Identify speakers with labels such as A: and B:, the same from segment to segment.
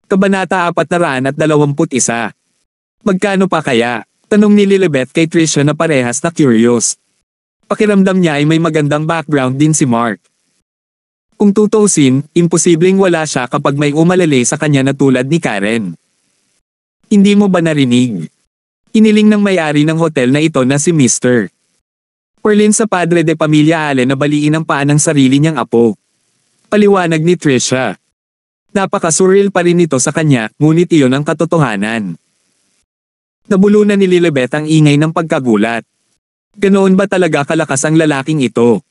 A: Kabanata 421. Magkano pa kaya? Tanong ni Lilibet kay Trisha na parehas na curious. Pakiramdam niya ay may magandang background din si Mark. Kung tutuusin, imposibleng wala siya kapag may umalale sa kanya na tulad ni Karen. Hindi mo ba narinig? Iniling ng may-ari ng hotel na ito na si Mr. Perlin sa padre de pamilya Allen na baliin ang paa ng sarili niyang apo. Paliwanag ni Trisha. Napaka-surreal pa rin ito sa kanya, ngunit iyon ang katotohanan. Nabulunan ni Lilibet ang ingay ng pagkagulat. Ganoon ba talaga kalakas ang lalaking ito?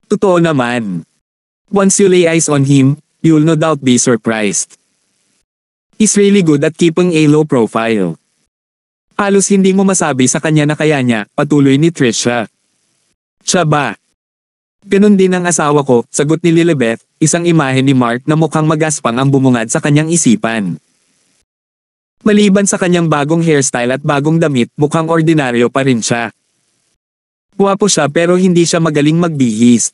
A: Totoo naman. Once you lay eyes on him, you'll no doubt be surprised. He's really good at keeping a low profile. Halos hindi mo masabi sa kanya na kaya niya, patuloy ni Trisha. Siya ba? Ganon din ang asawa ko, sagot ni Lilibet, isang imahe ni Mark na mukhang magaspang ang bumungad sa kanyang isipan. Maliban sa kanyang bagong hairstyle at bagong damit, mukhang ordinaryo pa rin siya. Guwapo siya pero hindi siya magaling magbihis.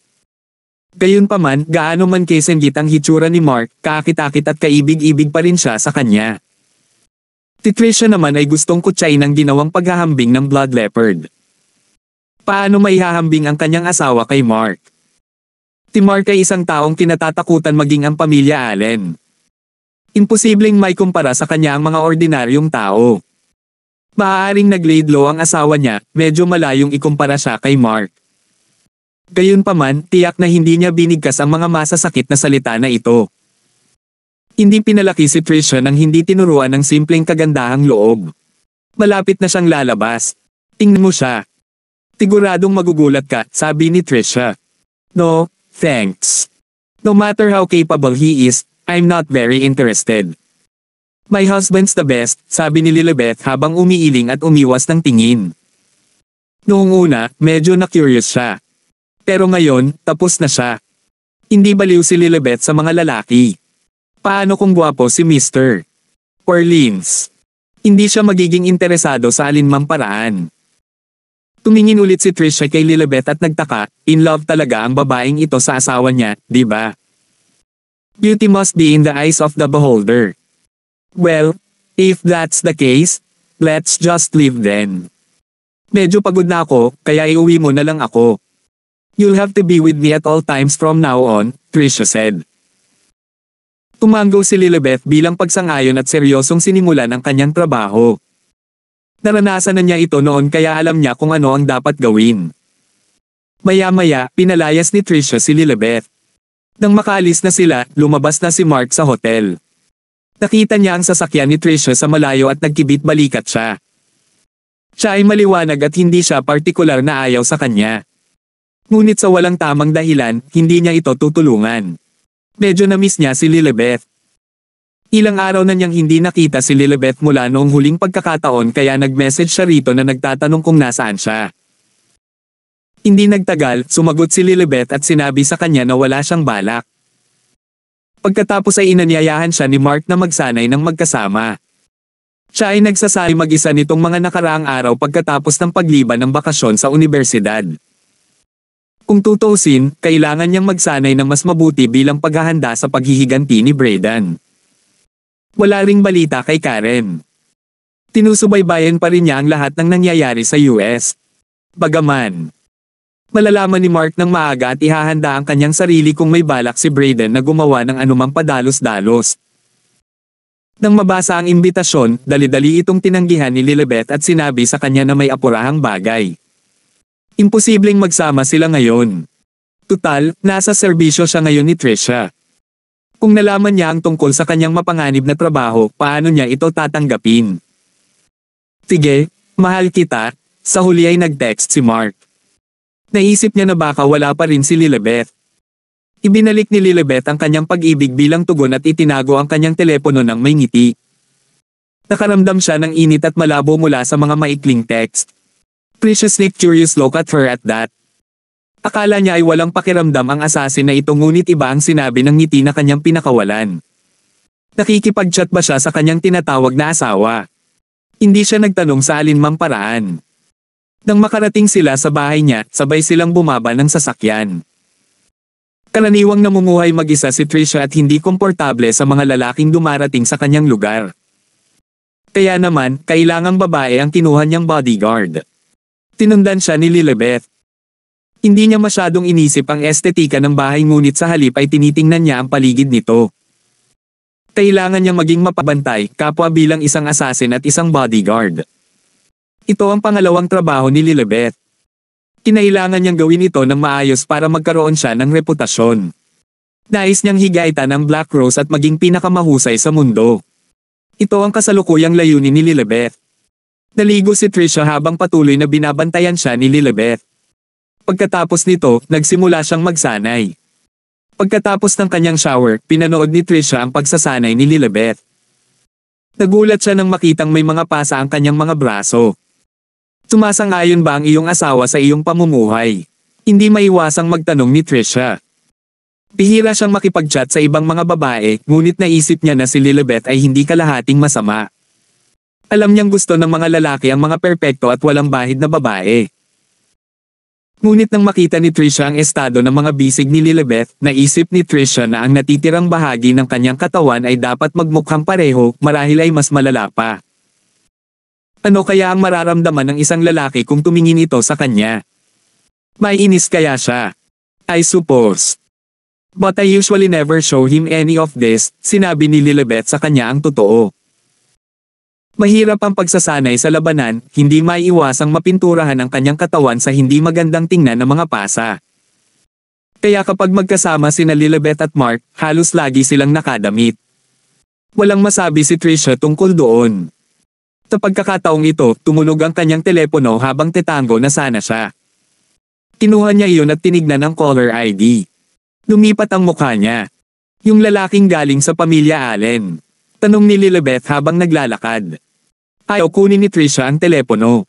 A: Gayunpaman, gaano man kasenggit ang hitsura ni Mark, kaakit-akit at kaibig-ibig pa rin siya sa kanya. Si Trisha naman ay gustong kutsain ang ginawang paghahambing ng blood leopard. Paano maihahambing ang kanyang asawa kay Mark? Si Mark ay isang taong kinatatakutan maging ang pamilya Allen. Imposibleng may kumpara sa kanya ang mga ordinaryong tao. Maaaring nag-laid low ang asawa niya, medyo malayong ikumpara siya kay Mark. Gayunpaman, tiyak na hindi niya binigkas ang mga masasakit na salita na ito. Hindi pinalaki si Trisha nang hindi tinuruan ng simpleng kagandahang loob. Malapit na siyang lalabas. Tingnan mo siya. Siguradong magugulat ka, sabi ni Trisha. No, thanks. No matter how capable he is, I'm not very interested. My husband's the best, sabi ni Lilibet habang umiiling at umiwas ng tingin. Noong una, medyo na-curious siya. Pero ngayon, tapos na siya. Hindi baliw si Lilibet sa mga lalaki. Paano kung gwapo si Mr. Perlins? Hindi siya magiging interesado sa alinmang paraan. Tumingin ulit si Trisha kay Lilibet at nagtaka, in love talaga ang babaeng ito sa asawa niya, di ba? Beauty must be in the eyes of the beholder. Well, if that's the case, let's just leave then. Medyo pagod na ako, kaya iuwi mo na lang ako. You'll have to be with me at all times from now on, Trisha said. Tumanggo si Lilibet bilang pagsang-ayon at seryosong sinimulan ang kanyang trabaho. Naranasan na niya ito noon kaya alam niya kung ano ang dapat gawin. Maya-maya, pinalayas ni Trisha si Lilibet. Nang makaalis na sila, lumabas na si Mark sa hotel. Nakita niya ang sasakyan ni Trisha sa malayo at nagkibit-balikat siya. Siya ay maliwanag at hindi siya partikular na ayaw sa kanya. Ngunit sa walang tamang dahilan, hindi niya ito tutulungan. Medyo na-miss niya si Lilibet. Ilang araw na niyang hindi nakita si Lilibet mula noong huling pagkakataon kaya nag-message siya rito na nagtatanong kung nasaan siya. Hindi nagtagal, sumagot si Lilibet at sinabi sa kanya na wala siyang balak. Pagkatapos ay inanyayahan siya ni Mark na magsanay ng magkasama. Siya ay nagsasali mag-isa nitong mga nakaraang araw pagkatapos ng pagliban ng bakasyon sa universidad. Kung tutuusin, kailangan niyang magsanay ng mas mabuti bilang paghahanda sa paghihiganti ni Braden. Wala ring balita kay Karen. Tinusubaybayan pa rin niya ang lahat ng nangyayari sa US. Bagaman, malalaman ni Mark ng maaga at ihahanda ang kanyang sarili kung may balak si Braden na gumawa ng anumang padalos-dalos. Nang mabasa ang imbitasyon, dali-dali itong tinanggihan ni Lilibet at sinabi sa kanya na may apurahang bagay. Imposibleng magsama sila ngayon. Tutal, nasa serbisyo siya ngayon ni Trisha. Kung nalaman niya ang tungkol sa kanyang mapanganib na trabaho, paano niya ito tatanggapin? Sige, mahal kita, sa huli ay nag-text si Mark. Naisip niya na baka wala pa rin si Lilibet. Ibinalik ni Lilibet ang kanyang pag-ibig bilang tugon at itinago ang kanyang telepono ng may ngiti. Nakaramdam siya ng init at malabo mula sa mga maikling text. Trisha sneaked curious look at her at that. Akala niya ay walang pakiramdam ang assassin na ito ngunit iba ang sinabi ng ngiti na kanyang pinakawalan. Nakikipag-chat ba siya sa kanyang tinatawag na asawa? Hindi siya nagtanong sa alinmang paraan. Nang makarating sila sa bahay niya, sabay silang bumaba ng sasakyan. Karaniwang namumuhay mag-isa si Trisha at hindi komportable sa mga lalaking dumarating sa kanyang lugar. Kaya naman, kailangang babae ang kinuha niyang bodyguard. Tinundan siya ni Lilibet. Hindi niya masyadong inisip ang estetika ng bahay ngunit sa halip ay tinitingnan niya ang paligid nito. Kailangan niyang maging mapabantay, kapwa bilang isang assassin at isang bodyguard. Ito ang pangalawang trabaho ni Lilibet. Kinailangan niyang gawin ito ng maayos para magkaroon siya ng reputasyon. Nais niyang higaitan ang Black Rose at maging pinakamahusay sa mundo. Ito ang kasalukuyang layunin ni Lilibet. Naligo si Trisha habang patuloy na binabantayan siya ni Lilibet. Pagkatapos nito, nagsimula siyang magsanay. Pagkatapos ng kanyang shower, pinanood ni Trisha ang pagsasanay ni Lilibet. Nagulat siya nang makitang may mga pasa ang kanyang mga braso. Sumasang-ayon ba ang iyong asawa sa iyong pamumuhay? Hindi maiwasang magtanong ni Trisha. Bihira siyang makipag-chat sa ibang mga babae, ngunit naisip niya na si Lilibet ay hindi kalahating masama. Alam niyang gusto ng mga lalaki ang mga perpekto at walang bahid na babae. Ngunit nang makita ni Trisha ang estado ng mga bisig ni Lilibet, naisip ni Trisha na ang natitirang bahagi ng kanyang katawan ay dapat magmukhang pareho, marahil ay mas malala pa. Ano kaya ang mararamdaman ng isang lalaki kung tumingin ito sa kanya? May inis kaya siya? I suppose. But I usually never show him any of this, sinabi ni Lilibet sa kanya ang totoo. Mahirap ang pagsasanay sa labanan, hindi maiiwasang mapinturahan ang kanyang katawan sa hindi magandang tingnan ng mga pasa. Kaya kapag magkasama sina Lilibet at Mark, halos lagi silang nakadamit. Walang masabi si Trisha tungkol doon. Sa pagkakataong ito, tumunog ang kanyang telepono habang tetango na sana siya. Kinuha niya iyon at tinignan ang caller ID. Lumipat ang mukha niya. Yung lalaking galing sa pamilya Allen. Tanong ni Lilibet habang naglalakad. Ayaw kunin ni Trisha ang telepono.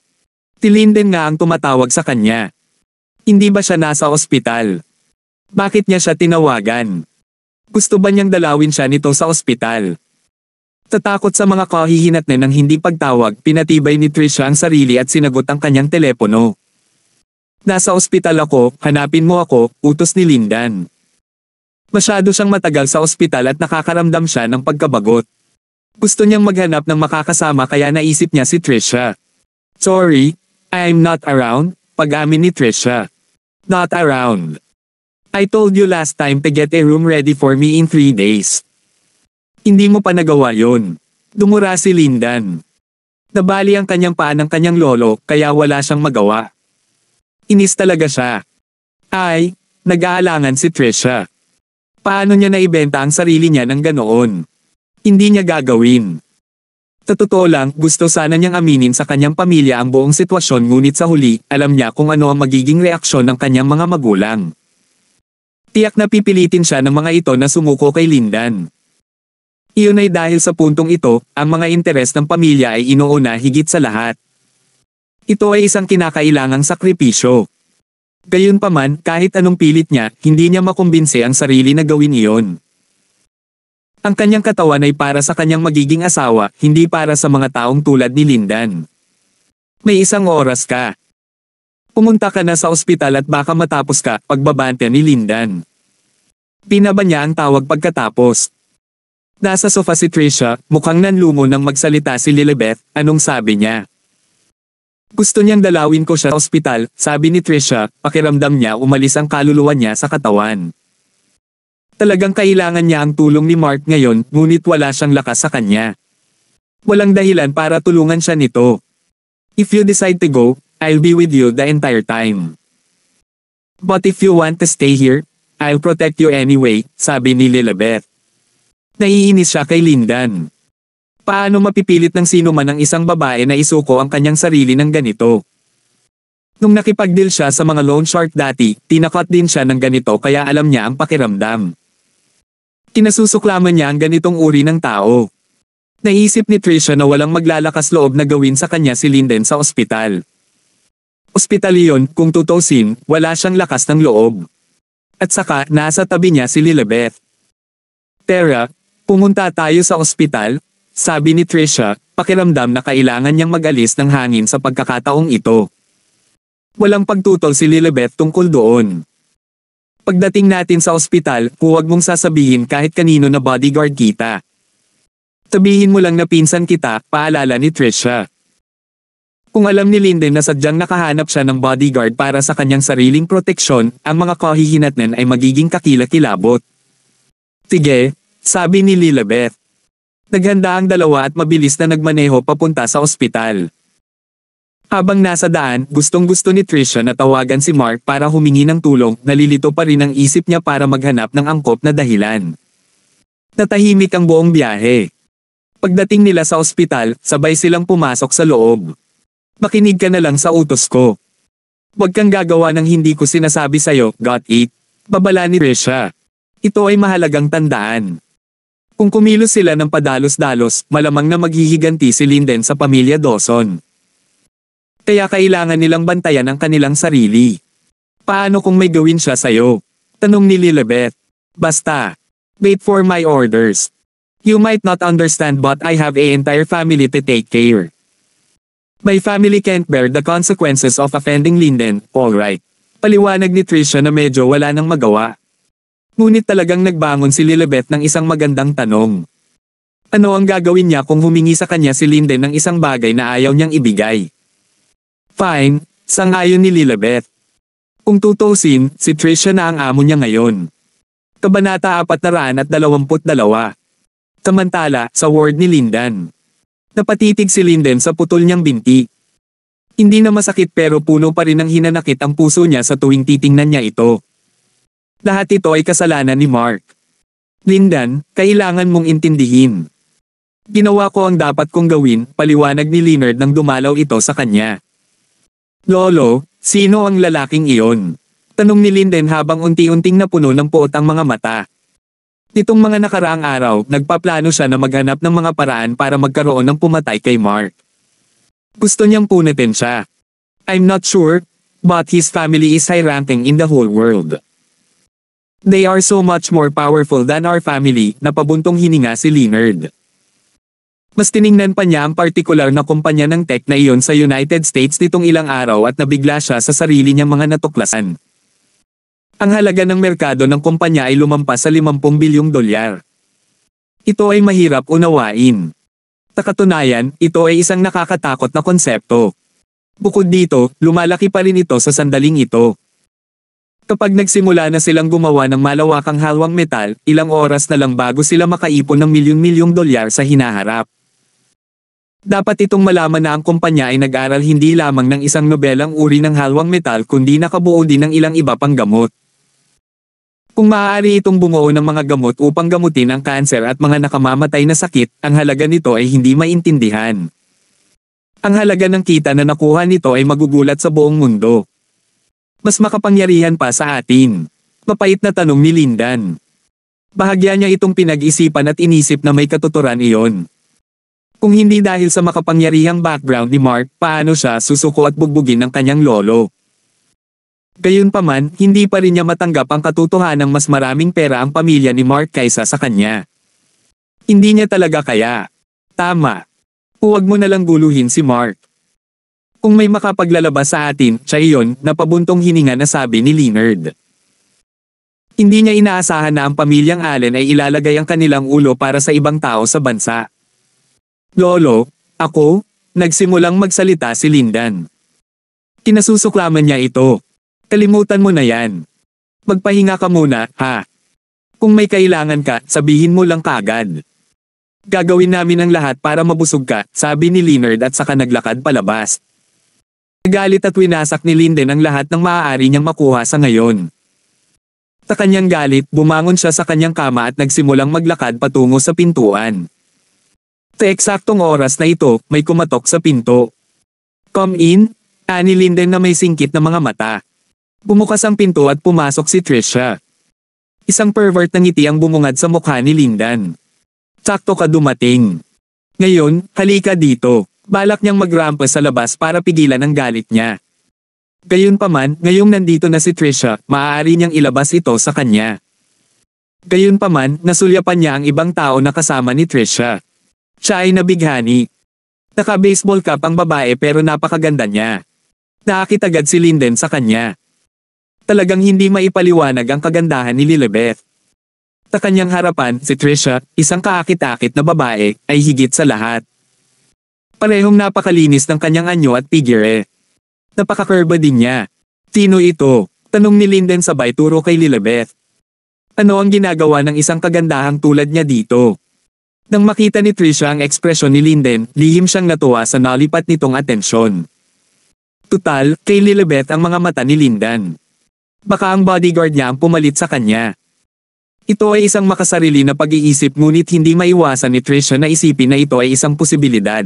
A: Si Linden nga ang tumatawag sa kanya. Hindi ba siya nasa ospital? Bakit niya siya tinawagan? Gusto ba niyang dalawin siya nito sa ospital? Sa takot sa mga kahihinatnan ng hindi pagtawag, pinatibay ni Trisha ang sarili at sinagot ang kanyang telepono. Nasa ospital ako, hanapin mo ako, utos ni Lindan. Masyado siyang matagal sa ospital at nakakaramdam siya ng pagkabagot. Gusto niyang maghanap ng makakasama kaya naisip niya si Trisha. Sorry, I'm not around, pag-amin ni Trisha. Not around. I told you last time to get a room ready for me in 3 days. Hindi mo pa nagawa yon. Dumura si Lindan. Nabali ang kanyang paa ng kanyang lolo, kaya wala siyang magawa. Inis talaga siya. Ay, nag-aalangan si Trisha. Paano niya naibenta ang sarili niya ng ganoon? Hindi niya gagawin. Sa totoo lang, gusto sana niyang aminin sa kanyang pamilya ang buong sitwasyon ngunit sa huli, alam niya kung ano ang magiging reaksyon ng kanyang mga magulang. Tiyak na pipilitin siya ng mga ito na sumuko kay Lindan. Iyon ay dahil sa puntong ito, ang mga interes ng pamilya ay inuuna higit sa lahat. Ito ay isang kinakailangang sakripisyo. Gayunpaman, kahit anong pilit niya, hindi niya makumbinse ang sarili na gawin iyon. Ang kanyang katawan ay para sa kanyang magiging asawa, hindi para sa mga taong tulad ni Lindan. May isang oras ka. Pumunta ka na sa ospital at baka matapos ka, pagbabante ni Lindan. Pinaba niya ang tawag pagkatapos. Nasa sofa si Trisha, mukhang nanlumo nang magsalita si Lilibet, anong sabi niya? Gusto niyang dalawin ko siya sa ospital, sabi ni Trisha, pakiramdam niya umalis ang kaluluwa niya sa katawan. Talagang kailangan niya ang tulong ni Mark ngayon, ngunit wala siyang lakas sa kanya. Walang dahilan para tulungan siya nito. If you decide to go, I'll be with you the entire time. But if you want to stay here, I'll protect you anyway, sabi ni Lilibet. Naiinis siya kay Lindan. Paano mapipilit ng sino man ang isang babae na isuko ang kanyang sarili ng ganito? Nung nakipag-deal siya sa mga loan shark dati, tinakot din siya ng ganito kaya alam niya ang pakiramdam. Kinasusuklaman niya ang ganitong uri ng tao. Naisip ni Trisha na walang maglalakas loob na gawin sa kanya si Linden sa ospital. Ospital iyon, kung tutusin, wala siyang lakas ng loob. At saka, nasa tabi niya si Lilibet. Tara, pumunta tayo sa ospital, sabi ni Trisha, pakiramdam na kailangan niyang mag-alis ng hangin sa pagkakataong ito. Walang pagtutol si Lilibet tungkol doon. Pagdating natin sa ospital, huwag mong sasabihin kahit kanino na bodyguard kita. Sabihin mo lang na pinsan kita, paalala ni Trisha. Kung alam ni Linden na sadyang nakahanap siya ng bodyguard para sa kanyang sariling proteksyon, ang mga kahihinatnan ay magiging kakilakilabot. Sige, sabi ni Lilibet. Naghanda ang dalawa at mabilis na nagmaneho papunta sa ospital. Habang nasa daan, gustong-gusto ni Trisha na tawagan si Mark para humingi ng tulong, nalilito pa rin ang isip niya para maghanap ng angkop na dahilan. Natahimik ang buong biyahe. Pagdating nila sa ospital, sabay silang pumasok sa loob. Makinig ka na lang sa utos ko. Huwag kang gagawa ng hindi ko sinasabi sa'yo, got it? Babala ni Trisha. Ito ay mahalagang tandaan. Kung kumilos sila ng padalos-dalos, malamang na maghihiganti si Linden sa pamilya Dawson. Kaya kailangan nilang bantayan ang kanilang sarili. Paano kung may gawin siya sa'yo? Tanong ni Lilibet. Basta. Wait for my orders. You might not understand but I have an entire family to take care. My family can't bear the consequences of offending Linden, alright. Paliwanag ni Trisha na medyo wala nang magawa. Ngunit talagang nagbangon si Lilibet ng isang magandang tanong. Ano ang gagawin niya kung humingi sa kanya si Linden ng isang bagay na ayaw niyang ibigay? Fine, sang-ayon ni Lilibet. Kung tutusin, si Trisha na ang amo niya ngayon. Kabanata 422. Samantala, sa ward ni Linden. Napatitig si Linden sa putol niyang binti. Hindi na masakit pero puno pa rin ng hinanakit ang puso niya sa tuwing titingnan niya ito. Lahat ito ay kasalanan ni Mark. Linden, kailangan mong intindihin. Ginawa ko ang dapat kong gawin, paliwanag ni Leonard nang dumalaw ito sa kanya. Lolo, sino ang lalaking iyon? Tanong ni Linden habang unti-unting napuno ng puot ang mga mata. Nitong mga nakaraang araw, nagpaplano siya na maghanap ng mga paraan para magkaroon ng pumatay kay Mark. Gusto niyang punitin siya. I'm not sure, but his family is high-ranking in the whole world. They are so much more powerful than our family, napabuntong hininga si Leonard. Mas tiningnan pa niya ang partikular na kumpanya ng tech na iyon sa United States nitong ilang araw at nabigla siya sa sarili niyang mga natuklasan. Ang halaga ng merkado ng kumpanya ay lumampas sa 50 bilyong dolyar. Ito ay mahirap unawain. Sa katunayan, ito ay isang nakakatakot na konsepto. Bukod dito, lumalaki pa rin ito sa sandaling ito. Kapag nagsimula na silang gumawa ng malawakang halwang metal, ilang oras na lang bago sila makaipon ng milyon-milyong dolyar sa hinaharap. Dapat itong malaman na ang kumpanya ay nag-aral hindi lamang ng isang nobelang uri ng halwang metal kundi nakabuo din ng ilang iba pang gamot. Kung maaari itong bumuo ng mga gamot upang gamutin ang kanser at mga nakamamatay na sakit, ang halaga nito ay hindi maintindihan. Ang halaga ng kita na nakuha nito ay magugulat sa buong mundo. Mas makapangyarihan pa sa atin. Mapait na tanong ni Linden. Bahagya niya itong pinag-isipan at inisip na may katuturan iyon. Kung hindi dahil sa makapangyarihang background ni Mark, paano siya susuko at bugbugin ng kanyang lolo? Gayunpaman, hindi pa rin niya matanggap ang katotohanang mas maraming pera ang pamilya ni Mark kaysa sa kanya. Hindi niya talaga kaya. Tama. Huwag mo nalang guluhin si Mark. Kung may makapaglalabas sa atin, siya iyon, napabuntong hininga na sabi ni Leonard. Hindi niya inaasahan na ang pamilyang Allen ay ilalagay ang kanilang ulo para sa ibang tao sa bansa. Lolo, ako? Nagsimulang magsalita si Linden. Kinasusuklaman niya ito. Kalimutan mo na yan. Magpahinga ka muna, ha? Kung may kailangan ka, sabihin mo lang kaagad. Gagawin namin ang lahat para mabusog ka, sabi ni Leonard at saka naglakad palabas. Nagalit at winasak ni Linden ang lahat ng maaari niyang makuha sa ngayon. Sa kanyang galit, bumangon siya sa kanyang kama at nagsimulang maglakad patungo sa pintuan. Sa eksaktong oras na ito, may kumatok sa pinto. Come in, ani Linden na may singkit na mga mata. Bumukas ang pinto at pumasok si Trisha. Isang pervert na ngiti ang bumungad sa mukha ni Linden. Sakto ka dumating. Ngayon, halika dito. Balak niyang magrampa sa labas para pigilan ang galit niya. Gayunpaman, ngayong nandito na si Trisha, maaari niyang ilabas ito sa kanya. Gayunpaman, nasulyapan niya ang ibang tao na kasama ni Trisha. Siya ay nabighani. Naka-baseball cap ang babae pero napakaganda niya. Nakakitagad si Linden sa kanya. Talagang hindi maipaliwanag ang kagandahan ni Lilibeth. Sa kanyang harapan, si Trisha, isang kaakit-akit na babae, ay higit sa lahat. Parehong napakalinis ng kanyang anyo at figure. Napakakurba din niya. Sino ito? Tanong ni Linden sabay turo kay Lilibeth. Ano ang ginagawa ng isang kagandahang tulad niya dito? Nang makita ni Trisha ang ekspresyon ni Linden, lihim siyang natuwa sa nalipat nitong atensyon. Tutal, kay Lilibeth ang mga mata ni Linden. Baka ang bodyguard niya ang pumalit sa kanya. Ito ay isang makasarili na pag-iisip ngunit hindi maiwasan ni Trisha na isipin na ito ay isang posibilidad.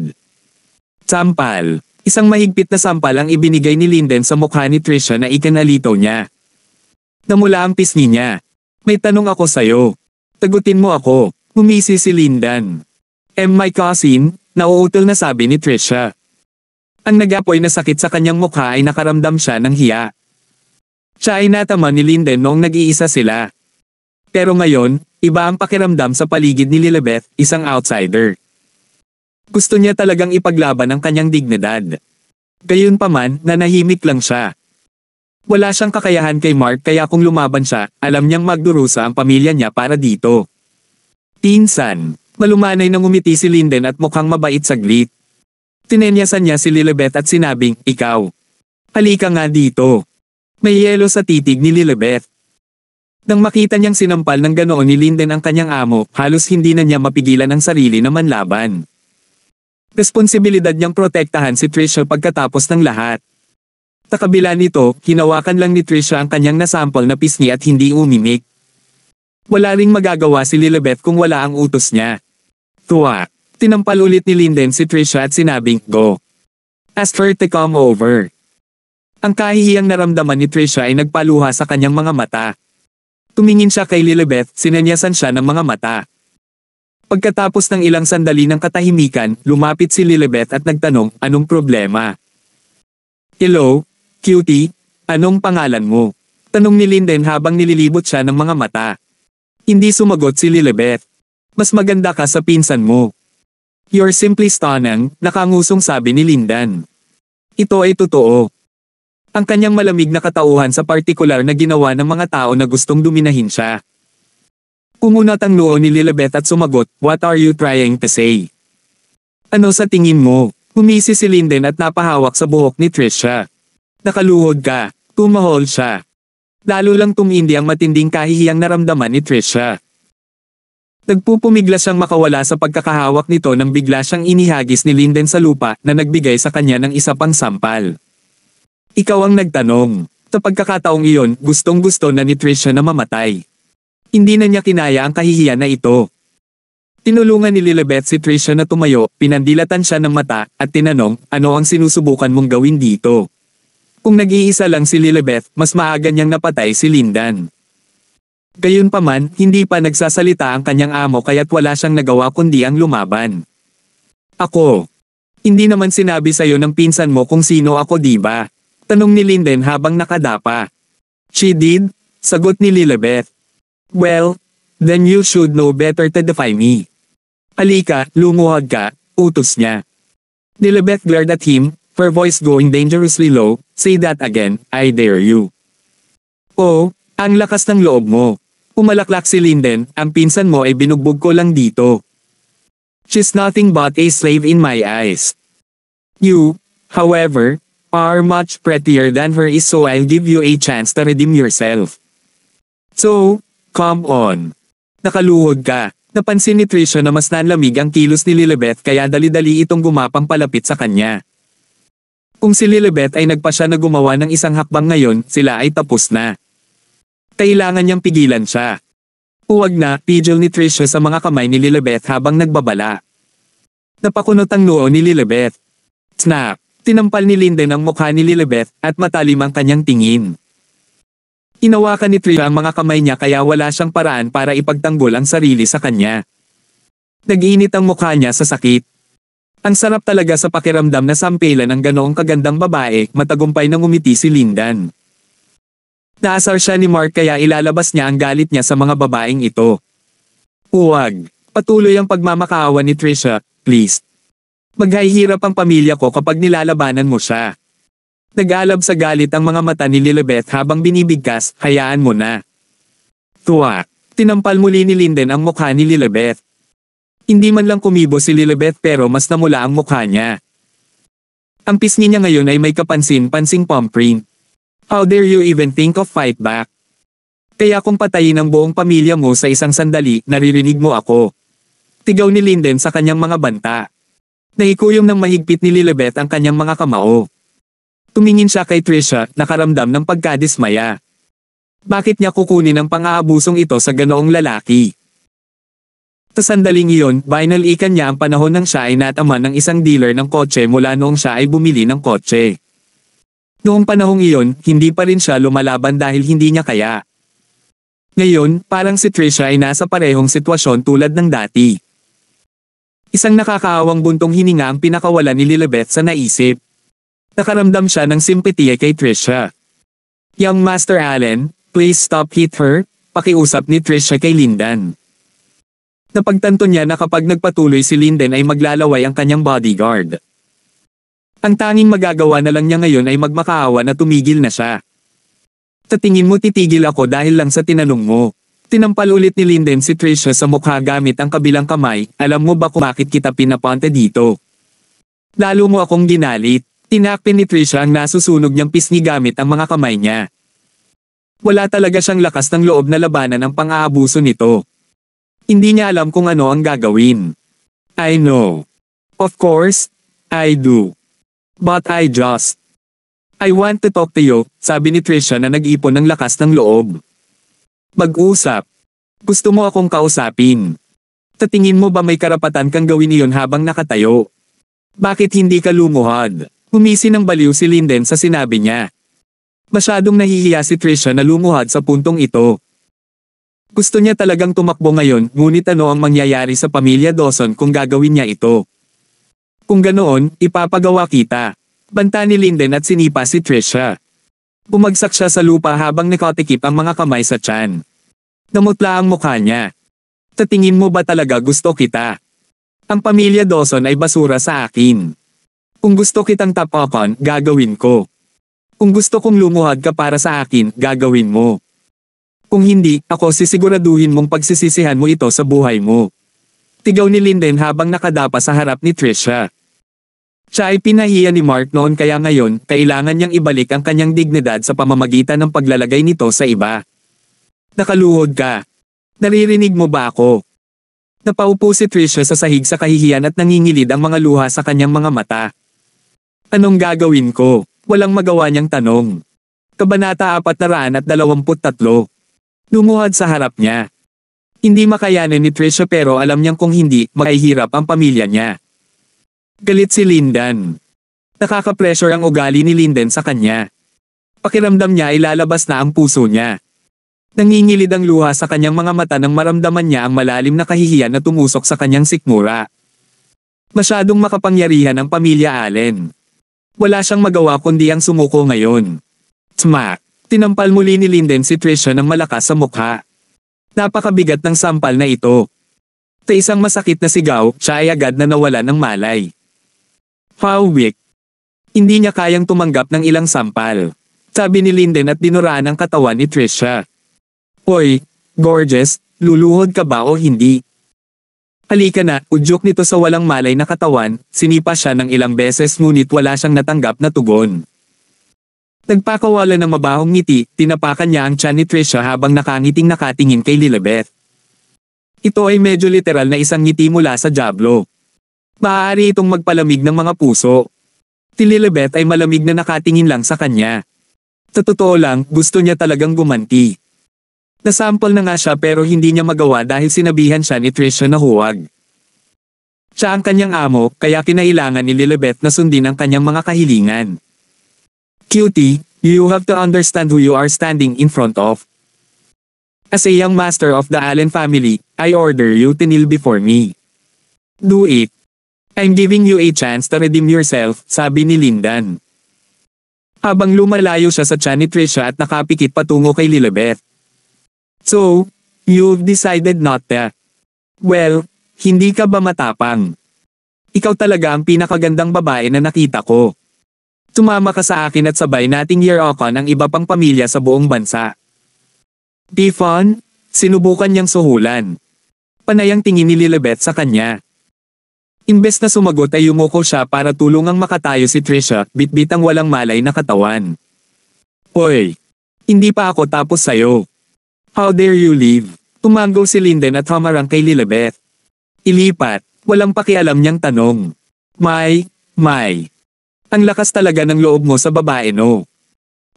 A: Sampal. Isang mahigpit na sampal ang ibinigay ni Linden sa mukha ni Trisha na ikanalitaw niya. Namula ang pisngi niya. May tanong ako sa'yo. Tagutin mo ako. Humisi si Linden. My cousin, nauutol na sabi ni Trisha. Ang nagapoy na sakit sa kanyang mukha ay nakaramdam siya ng hiya. Siya ay natama ni Linden noong nag-iisa sila. Pero ngayon, iba ang pakiramdam sa paligid ni Lilibeth, isang outsider. Gusto niya talagang ipaglaban ang kanyang dignidad. Gayunpaman, nanahimik lang siya. Wala siyang kakayahan kay Mark kaya kung lumaban siya, alam niyang magdurusa ang pamilya niya para dito. Pinsan, malumanay nang umiti si Linden at mukhang mabait saglit. Tinenyasan niya si Lilibeth at sinabing, ikaw. Halika nga dito. May yelo sa titig ni Lilibeth. Nang makita niyang sinampal ng ganoon ni Linden ang kanyang amo, halos hindi na niya mapigilan ang sarili na manlaban. Responsibilidad niyang protektahan si Trisha pagkatapos ng lahat. Sa kabila nito, hinawakan lang ni Trisha ang kanyang nasampol na pisngi at hindi umimik. Wala ring magagawa si Lilibeth kung wala ang utos niya. Tuwa. Tinampal ulit ni Linden si Trisha at sinabing, go. Ask her to come over. Ang kahihiyang naramdaman ni Trisha ay nagpaluha sa kanyang mga mata. Tumingin siya kay Lilibeth, sinenyasan siya ng mga mata. Pagkatapos ng ilang sandali ng katahimikan, lumapit si Lilibeth at nagtanong, anong problema? Hello, cutie, anong pangalan mo? Tanong ni Linden habang nililibot siya ng mga mata. Hindi sumagot si Lilibeth. Mas maganda ka sa pinsan mo. You're simply stunning, nakangusong sabi ni Linden. Ito ay totoo. Ang kanyang malamig na katauhan sa partikular na ginawa ng mga tao na gustong duminahin siya. Kumunat ang noo ni Lilibeth at sumagot, what are you trying to say? Ano sa tingin mo? Humisi si Linden at napahawak sa buhok ni Trisha. Nakaluhod ka, tumahol siya. Lalo lang tumindi ang matinding kahihiyang naramdaman ni Trisha. Nagpupumiglas siyang makawala sa pagkakahawak nito nang bigla siyang inihagis ni Linden sa lupa na nagbigay sa kanya ng isa pang sampal. Ikaw ang nagtanong. Sa pagkakataong iyon, gustong-gusto na ni Trisha na mamatay. Hindi na niya kinaya ang kahihiyan na ito. Tinulungan ni Lilibeth si Trisha na tumayo, pinandilatan siya ng mata, at tinanong, ano ang sinusubukan mong gawin dito? Kung nag-iisa lang si Lilibeth, mas maaga niyang napatay si Linden. Gayunpaman, hindi pa nagsasalita ang kanyang amo kaya't wala siyang nagawa kundi ang lumaban. Ako. Hindi naman sinabi sa'yo ng pinsan mo kung sino ako diba? Tanong ni Linden habang nakadapa. She did? Sagot ni Lilibeth. Well, then you should know better to defy me. Halika, lumuhod ka, utos niya. Lilibeth glared at him, her voice going dangerously low, say that again, I dare you. Oh, ang lakas ng loob mo. Umalaklak si Linden, ang pinsan mo ay binugbog ko lang dito. She's nothing but a slave in my eyes. You, however, are much prettier than her is so I'll give you a chance to redeem yourself. So, come on. Nakaluhod ka. Napansin ni Trisha na mas nanlamig ang kilos ni Lilibeth kaya dali-dali itong gumapang palapit sa kanya. Kung si Lilibeth ay nagpasya na gumawa ng isang hakbang ngayon, sila ay tapos na. Kailangan niyang pigilan siya. Huwag na, pidgil ni Trisha sa mga kamay ni Lilibeth habang nagbabala. Napakunot ang noo ni Lilibeth. Snap! Tinampal ni Linden ang mukha ni Lilibeth at matalim ang kanyang tingin. Hinawakan ni Trisha ang mga kamay niya kaya wala siyang paraan para ipagtanggol ang sarili sa kanya. Nag-init ang mukha niya sa sakit. Ang sarap talaga sa pakiramdam na sampelan ng ganoong kagandang babae, matagumpay nang umiti si Linden. Naasar siya ni Mark kaya ilalabas niya ang galit niya sa mga babaeng ito. Huwag. Patuloy ang pagmamakaawa ni Trisha, please. Maghahirap ang pamilya ko kapag nilalabanan mo siya. Nag-alab sa galit ang mga mata ni Lilibet habang binibigkas, hayaan mo na. Tuwa. Tinampal muli ni Linden ang mukha ni Lilibet. Hindi man lang kumibo si Lilibet pero mas namula ang mukha niya. Ang pisngi niya ngayon ay may kapansin-pansing palm print. How dare you even think of fight back? Kaya kung patayin ang buong pamilya mo sa isang sandali, naririnig mo ako. Tigaw ni Linden sa kanyang mga banta. Naikuyom ng mahigpit ni Lilibet ang kanyang mga kamao. Tumingin siya kay Trisha, nakaramdam ng pagkadismaya. Bakit niya kukunin ang pang-aabusong ito sa ganoong lalaki? Sa sandaling iyon, binalikan niya ang panahon nang siya ay nataman ng isang dealer ng kotse mula noong siya ay bumili ng kotse. Noong panahong iyon, hindi pa rin siya lumalaban dahil hindi niya kaya. Ngayon, parang si Trisha ay nasa parehong sitwasyon tulad ng dati. Isang nakakaawang buntong hininga ang pinakawala ni Lilibet sa naisip. Nakaramdam siya ng simpatiya kay Trisha. Young Master Allen, please stop hit her, pakiusap ni Trisha kay Linden. Napagtanto niya na kapag nagpatuloy si Linden ay maglalaway ang kanyang bodyguard. Ang tanging magagawa na lang niya ngayon ay magmakaawa na tumigil na siya. Sa tingin mo titigil ako dahil lang sa tinanong mo. Tinampal ulit ni Linden si Trisha sa mukha gamit ang kabilang kamay, alam mo ba kung bakit kita pinapunta dito? Lalo mo akong ginalit. Tinakpin ni Trisha ang nasusunog niyang pisngi gamit ang mga kamay niya. Wala talaga siyang lakas ng loob na labanan ang pang-aabuso nito. Hindi niya alam kung ano ang gagawin. I know. Of course, I do. But I want to talk to you, sabi ni Trisha na nag-ipon ng lakas ng loob. Mag-usap. Gusto mo akong kausapin. Sa tingin mo ba may karapatan kang gawin iyon habang nakatayo? Bakit hindi ka lumuhod? Humisi ng baliw si Linden sa sinabi niya. Masyadong nahihiya si Trisha na lumuhod sa puntong ito. Gusto niya talagang tumakbo ngayon, ngunit ano ang mangyayari sa pamilya Dawson kung gagawin niya ito? Kung ganoon, ipapagawa kita. Banta ni Linden at sinipa si Trisha. Bumagsak siya sa lupa habang nakatikip ang mga kamay sa tiyan. Namutla ang mukha niya. Sa tingin mo ba talaga gusto kita? Ang pamilya Dawson ay basura sa akin. Kung gusto kitang tapakan, gagawin ko. Kung gusto kong lumuhod ka para sa akin, gagawin mo. Kung hindi, ako sisiguraduhin mong pagsisisihan mo ito sa buhay mo. Tigaw ni Linden habang nakadapa sa harap ni Trisha. Siya ay pinahiya ni Mark noon kaya ngayon, kailangan niyang ibalik ang kanyang dignidad sa pamamagitan ng paglalagay nito sa iba. Nakaluhod ka. Naririnig mo ba ako? Napaupo si Trisha sa sahig sa kahihiyan at nangingilid ang mga luha sa kanyang mga mata. Anong gagawin ko? Walang magawa niyang tanong. Kabanata 423. Lumuhod sa harap niya. Hindi makayanin ni Trisha pero alam niyang kung hindi, makahihirap ang pamilya niya. Galit si Linden. Nakaka-pressure ang ugali ni Linden sa kanya. Pakiramdam niya ay lalabas na ang puso niya. Nangingilid ang luha sa kanyang mga mata nang maramdaman niya ang malalim na kahihiyan na tumusok sa kanyang sikmura. Masyadong makapangyarihan ang pamilya Allen. Wala siyang magawa kundi ang sumuko ngayon. Smack! Tinampal muli ni Linden si Trisha ng malakas sa mukha. Napakabigat ng sampal na ito. Sa isang masakit na sigaw, siya ay agad na nawala ng malay. How weak! Hindi niya kayang tumanggap ng ilang sampal. Sabi ni Linden at dinuraan ang katawan ni Trisha. Hoy, gorgeous, luluhod ka ba o hindi? Halika na, udyok nito sa walang malay na katawan, sinipa siya ng ilang beses ngunit wala siyang natanggap na tugon. Nagpakawala ng mabahong ngiti, tinapakan niya ang tiyan ni Trisha habang nakangiting nakatingin kay Lilibet. Ito ay medyo literal na isang ngiti mula sa Diablo. Maaari itong magpalamig ng mga puso. Si Lilibet ay malamig na nakatingin lang sa kanya. Sa totoo lang, gusto niya talagang gumanti. Nasample na nga siya pero hindi niya magawa dahil sinabihan siya ni Trisha na huwag. Siya ang kanyang amo, kaya kinailangan ni Lilibet na sundin ang kanyang mga kahilingan. Cutie, you have to understand who you are standing in front of. As a young master of the Allen family, I order you to kneel before me. Do it. I'm giving you a chance to redeem yourself, sabi ni Linden. Habang lumalayo siya sa tiyan ni Trisha at nakapikit patungo kay Lilibet. So, you've decided not to. Well, hindi ka ba matapang? Ikaw talaga ang pinakagandang babae na nakita ko. Tumama ka sa akin at sabay nating year-okan ang iba pang pamilya sa buong bansa. Tifon, sinubukan niyang suhulan. Panayang tingin ni Lilibet sa kanya. Imbes na sumagot ay yumuko siya para tulungang makatayo si Trisha, bitbit ang walang malay na katawan. Hoy! Hindi pa ako tapos sayo. How dare you leave? Tumanggaw si Linden at hamarang kay Lilibet. Ilipat, walang pakialam niyang tanong. May. Ang lakas talaga ng loob mo sa babae no.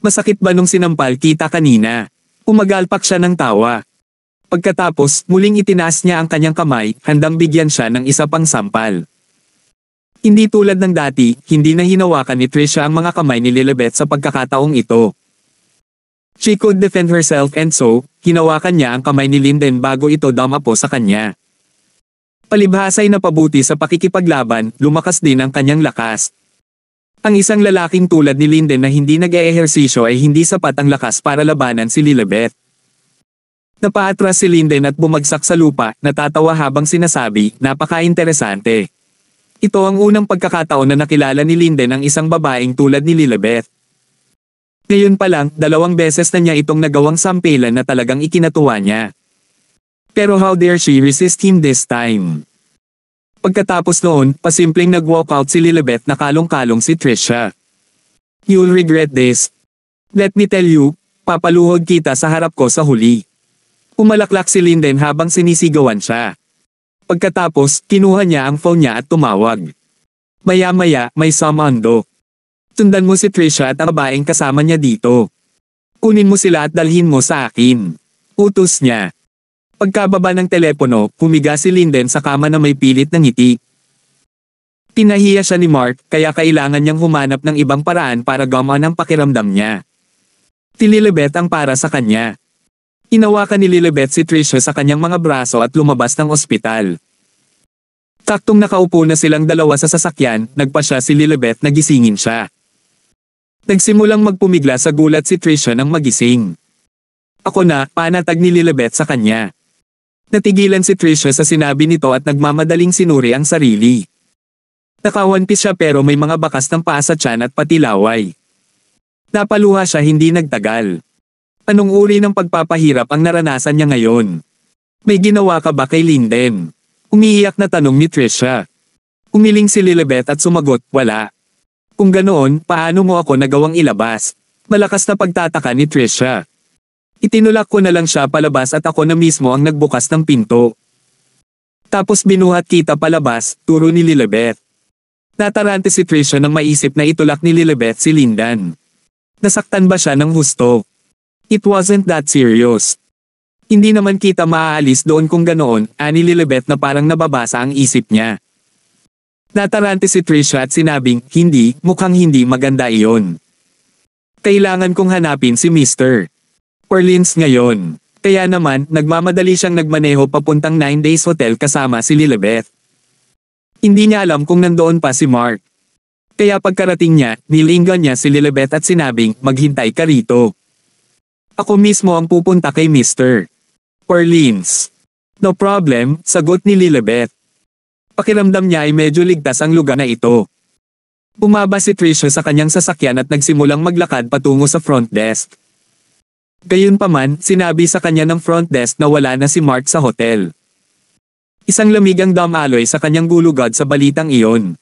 A: Masakit ba nung sinampal kita kanina? Umagalpak siya ng tawa. Pagkatapos, muling itinaas niya ang kanyang kamay, handang bigyan siya ng isa pang sampal. Hindi tulad ng dati, hindi na hinawakan ni Trisha ang mga kamay ni Lilibet sa pagkakataong ito. She could defend herself and so, hinawakan niya ang kamay ni Linden bago ito dumapo sa kanya. Palibhasa'y napabuti sa pakikipaglaban, lumakas din ang kanyang lakas. Ang isang lalaking tulad ni Linden na hindi nag-eehersisyo ay hindi sapat ang lakas para labanan si Lilibet. Napaatras si Linden at bumagsak sa lupa, natatawa habang sinasabi, napaka-interesante. Ito ang unang pagkakataon na nakilala ni Linden ang isang babaeng tulad ni Lilibet. Ngayon pa lang, 2 beses na niya itong nagawang sampilan na talagang ikinatuwa niya. Pero how dare she resist him this time? Pagkatapos noon, pasimpleng nag-walkout si Lilibet na kalong-kalong si Trisha. You'll regret this. Let me tell you, papaluhod kita sa harap ko sa huli. Umalaklak si Linden habang sinisigawan siya. Pagkatapos, kinuha niya ang phone niya at tumawag. Maya-maya, may sumando. Sundan mo si Trisha at ang babaeng kasama niya dito. Kunin mo sila at dalhin mo sa akin. Utos niya. Pagkababa ng telepono, humiga si Linden sa kama na may pilit na ngiti. Pinahiya siya ni Mark, kaya kailangan niyang humanap ng ibang paraan para gumaan ang pakiramdam niya. Si Lilibet ang para sa kanya. Inawakan ni Lilibet si Trisha sa kanyang mga braso at lumabas ng ospital. Taktong nakaupo na silang dalawa sa sasakyan, nagpa siya si Lilibet na gisingin siya. Nagsimulang magpumigla sa gulat si Trisha nang magising. Ako na, panatag ni Lilibet sa kanya. Natigilan si Trisha sa sinabi nito at nagmamadaling sinuri ang sarili. Nakawanpis siya pero may mga bakas ng paa sa tiyan at pati laway. Napaluha siya hindi nagtagal. Anong uri ng pagpapahirap ang naranasan niya ngayon? May ginawa ka ba kay Linden? Umiiyak na tanong ni Trisha. Umiling si Lilibet at sumagot, wala. Kung ganoon, paano mo ako nagawang ilabas? Malakas na pagtataka ni Trisha. Itinulak ko na lang siya palabas at ako na mismo ang nagbukas ng pinto. Tapos binuhat kita palabas, turo ni Lilibet. Natarante si Trisha nang maisip na itulak ni Lilibet si Lindan. Nasaktan ba siya ng husto? It wasn't that serious. Hindi naman kita maaalis doon kung ganoon, ani Lilibet na parang nababasa ang isip niya. Natarante si Trisha at sinabing, hindi, mukhang hindi maganda iyon. Kailangan kong hanapin si Mr. Orleans ngayon. Kaya naman, nagmamadali siyang nagmaneho papuntang 9 Days Hotel kasama si Lilibet. Hindi niya alam kung nandoon pa si Mark. Kaya pagkarating niya, nilinggan niya si Lilibet at sinabing, maghintay ka rito. Ako mismo ang pupunta kay Mr. Orleans. No problem, sagot ni Lilibet. Pakiramdam niya ay medyo ligtas ang lugar na ito. Bumaba si Trisha sa kanyang sasakyan at nagsimulang maglakad patungo sa front desk. Gayunpaman, sinabi sa kanya ng front desk na wala na si Mark sa hotel. Isang lamig ang damaloy sa kanyang gulugod sa balitang iyon.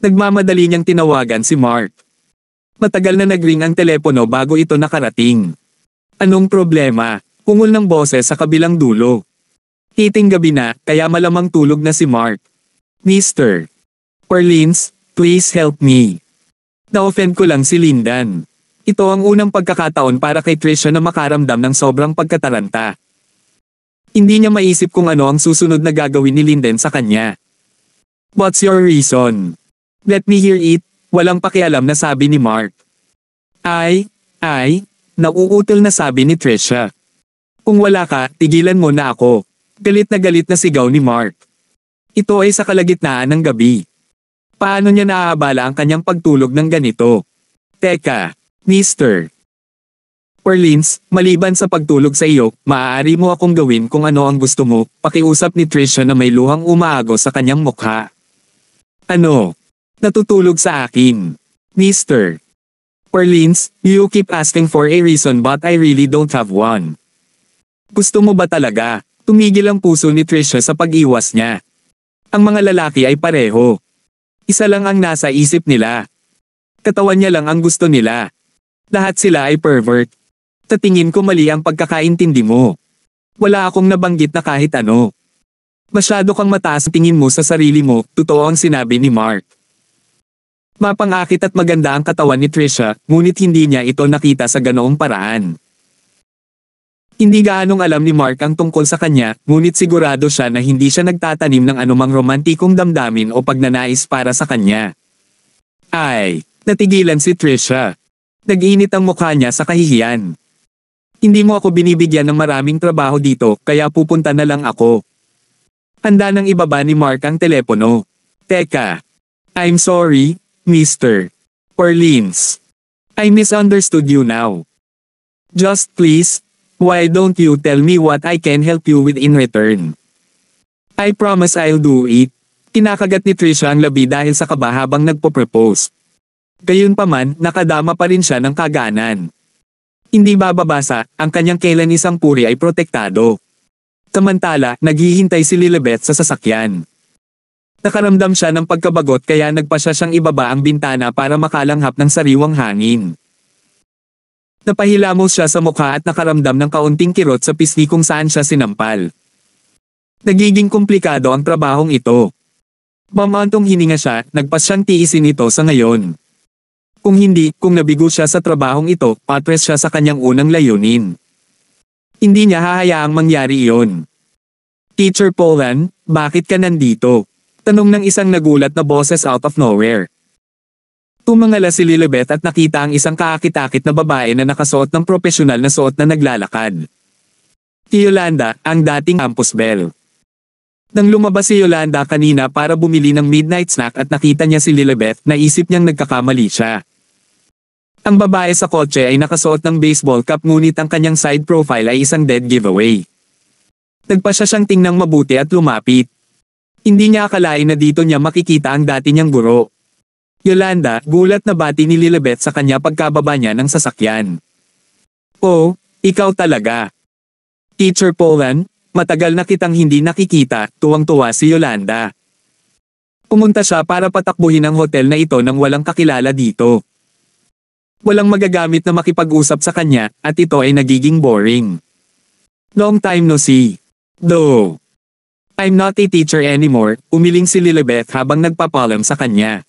A: Nagmamadali niyang tinawagan si Mark. Matagal na nagring ang telepono bago ito nakarating. Anong problema? Pungol ng boses sa kabilang dulo. Hiting gabi na, kaya malamang tulog na si Mark. Mr. Orleans, please help me. Na-offend ko lang si Lindan. Ito ang unang pagkakataon para kay Trisha na makaramdam ng sobrang pagkataranta. Hindi niya maisip kung ano ang susunod na gagawin ni Linden sa kanya. What's your reason? Let me hear it, walang pakialam na sabi ni Mark. Nauutol na sabi ni Trisha. Kung wala ka, tigilan mo na ako. Galit na sigaw ni Mark. Ito ay sa kalagitnaan ng gabi. Paano niya naaabala ang kanyang pagtulog ng ganito? Teka, Mr. Orleans, maliban sa pagtulog sa iyo, maaari mo akong gawin kung ano ang gusto mo, pakiusap ni Trisha na may luhang umaagos sa kanyang mukha. Ano? Natutulog sa akin. Mr. Orleans, you keep asking for a reason but I really don't have one. Gusto mo ba talaga? Tumigil ang puso ni Trisha sa pag-iwas niya. Ang mga lalaki ay pareho. Isa lang ang nasa isip nila. Katawan niya lang ang gusto nila. Lahat sila ay pervert. Sa tingin ko mali ang pagkakaintindi mo. Wala akong nabanggit na kahit ano. Masyado kang mataas ang tingin mo sa sarili mo, totoo ang sinabi ni Mark. Mapangakit at maganda ang katawan ni Trisha, ngunit hindi niya ito nakita sa ganoong paraan. Hindi gaanong alam ni Mark ang tungkol sa kanya, ngunit sigurado siya na hindi siya nagtatanim ng anumang romantikong damdamin o pagnanais para sa kanya. Ay, natigilan si Trisha. Nag-init ang mukha niya sa kahihiyan. Hindi mo ako binibigyan ng maraming trabaho dito, kaya pupunta na lang ako. Handa nang ibaba ni Mark ang telepono. Teka. I'm sorry, Mr. Orleans. I misunderstood you now. Just please, why don't you tell me what I can help you with in return? I promise I'll do it. Kinakagat ni Trisha ang labi dahil sa kaba habang nagpo-propose. Gayunpaman, nakadama pa rin siya ng kaganan. Hindi bababasa, ang kanyang kailan isang puri ay protektado. Samantala, naghihintay si Lilibet sa sasakyan. Nakaramdam siya ng pagkabagot kaya nagpasya siyang ibaba ang bintana para makalanghap ng sariwang hangin. Napahilamos siya sa mukha at nakaramdam ng kaunting kirot sa pisngi kung saan siya sinampal. Nagiging komplikado ang trabahong ito. Mamantong hininga siya, nagpas siyang tiisin ito sa ngayon. Kung hindi, kung nabigo siya sa trabahong ito, patres siya sa kanyang unang layunin. Hindi niya hahayaang mangyari iyon. Teacher Polan, bakit ka nandito? Tanong ng isang nagulat na boses out of nowhere. Tumangala si Lilibet at nakita ang isang kaakit-akit na babae na nakasuot ng propesyonal na suot na naglalakad. Si Yolanda, ang dating campus belle. Nang lumabas si Yolanda kanina para bumili ng midnight snack at nakita niya si Lilibet, naisip niyang nagkakamali siya. Ang babae sa kotse ay nakasuot ng baseball cap ngunit ang kanyang side profile ay isang dead giveaway. Nagpasya siyang tingnang mabuti at lumapit. Hindi niya akalain na dito niya makikita ang dati niyang guro. Yolanda, gulat na bati ni Lilibet sa kanya pagkababa niya ng sasakyan. Oh, ikaw talaga. Teacher Polan, matagal na kitang hindi nakikita, tuwang-tuwa si Yolanda. Pumunta siya para patakbuhin ang hotel na ito nang walang kakilala dito. Walang magagamit na makipag-usap sa kanya, at ito ay nagiging boring. Long time no see. Though. I'm not a teacher anymore, umiling si Lilibet habang nagpapalam sa kanya.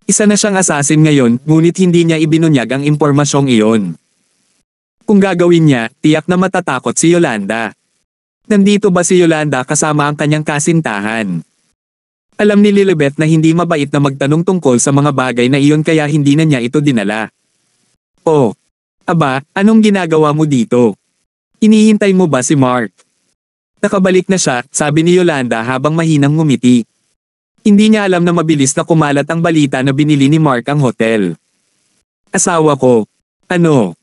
A: Isa na siyang assassin ngayon, ngunit hindi niya ibinunyag ang impormasyong iyon. Kung gagawin niya, tiyak na matatakot si Yolanda. Nandito ba si Yolanda kasama ang kanyang kasintahan? Alam ni Lilibet na hindi mabait na magtanong tungkol sa mga bagay na iyon kaya hindi na niya ito dinala. Oh, aba, anong ginagawa mo dito? Hinihintay mo ba si Mark? Nakabalik na siya, sabi ni Yolanda habang mahinang ngumiti. Hindi niya alam na mabilis na kumalat ang balita na binili ni Mark ang hotel. Asawa ko. Ano?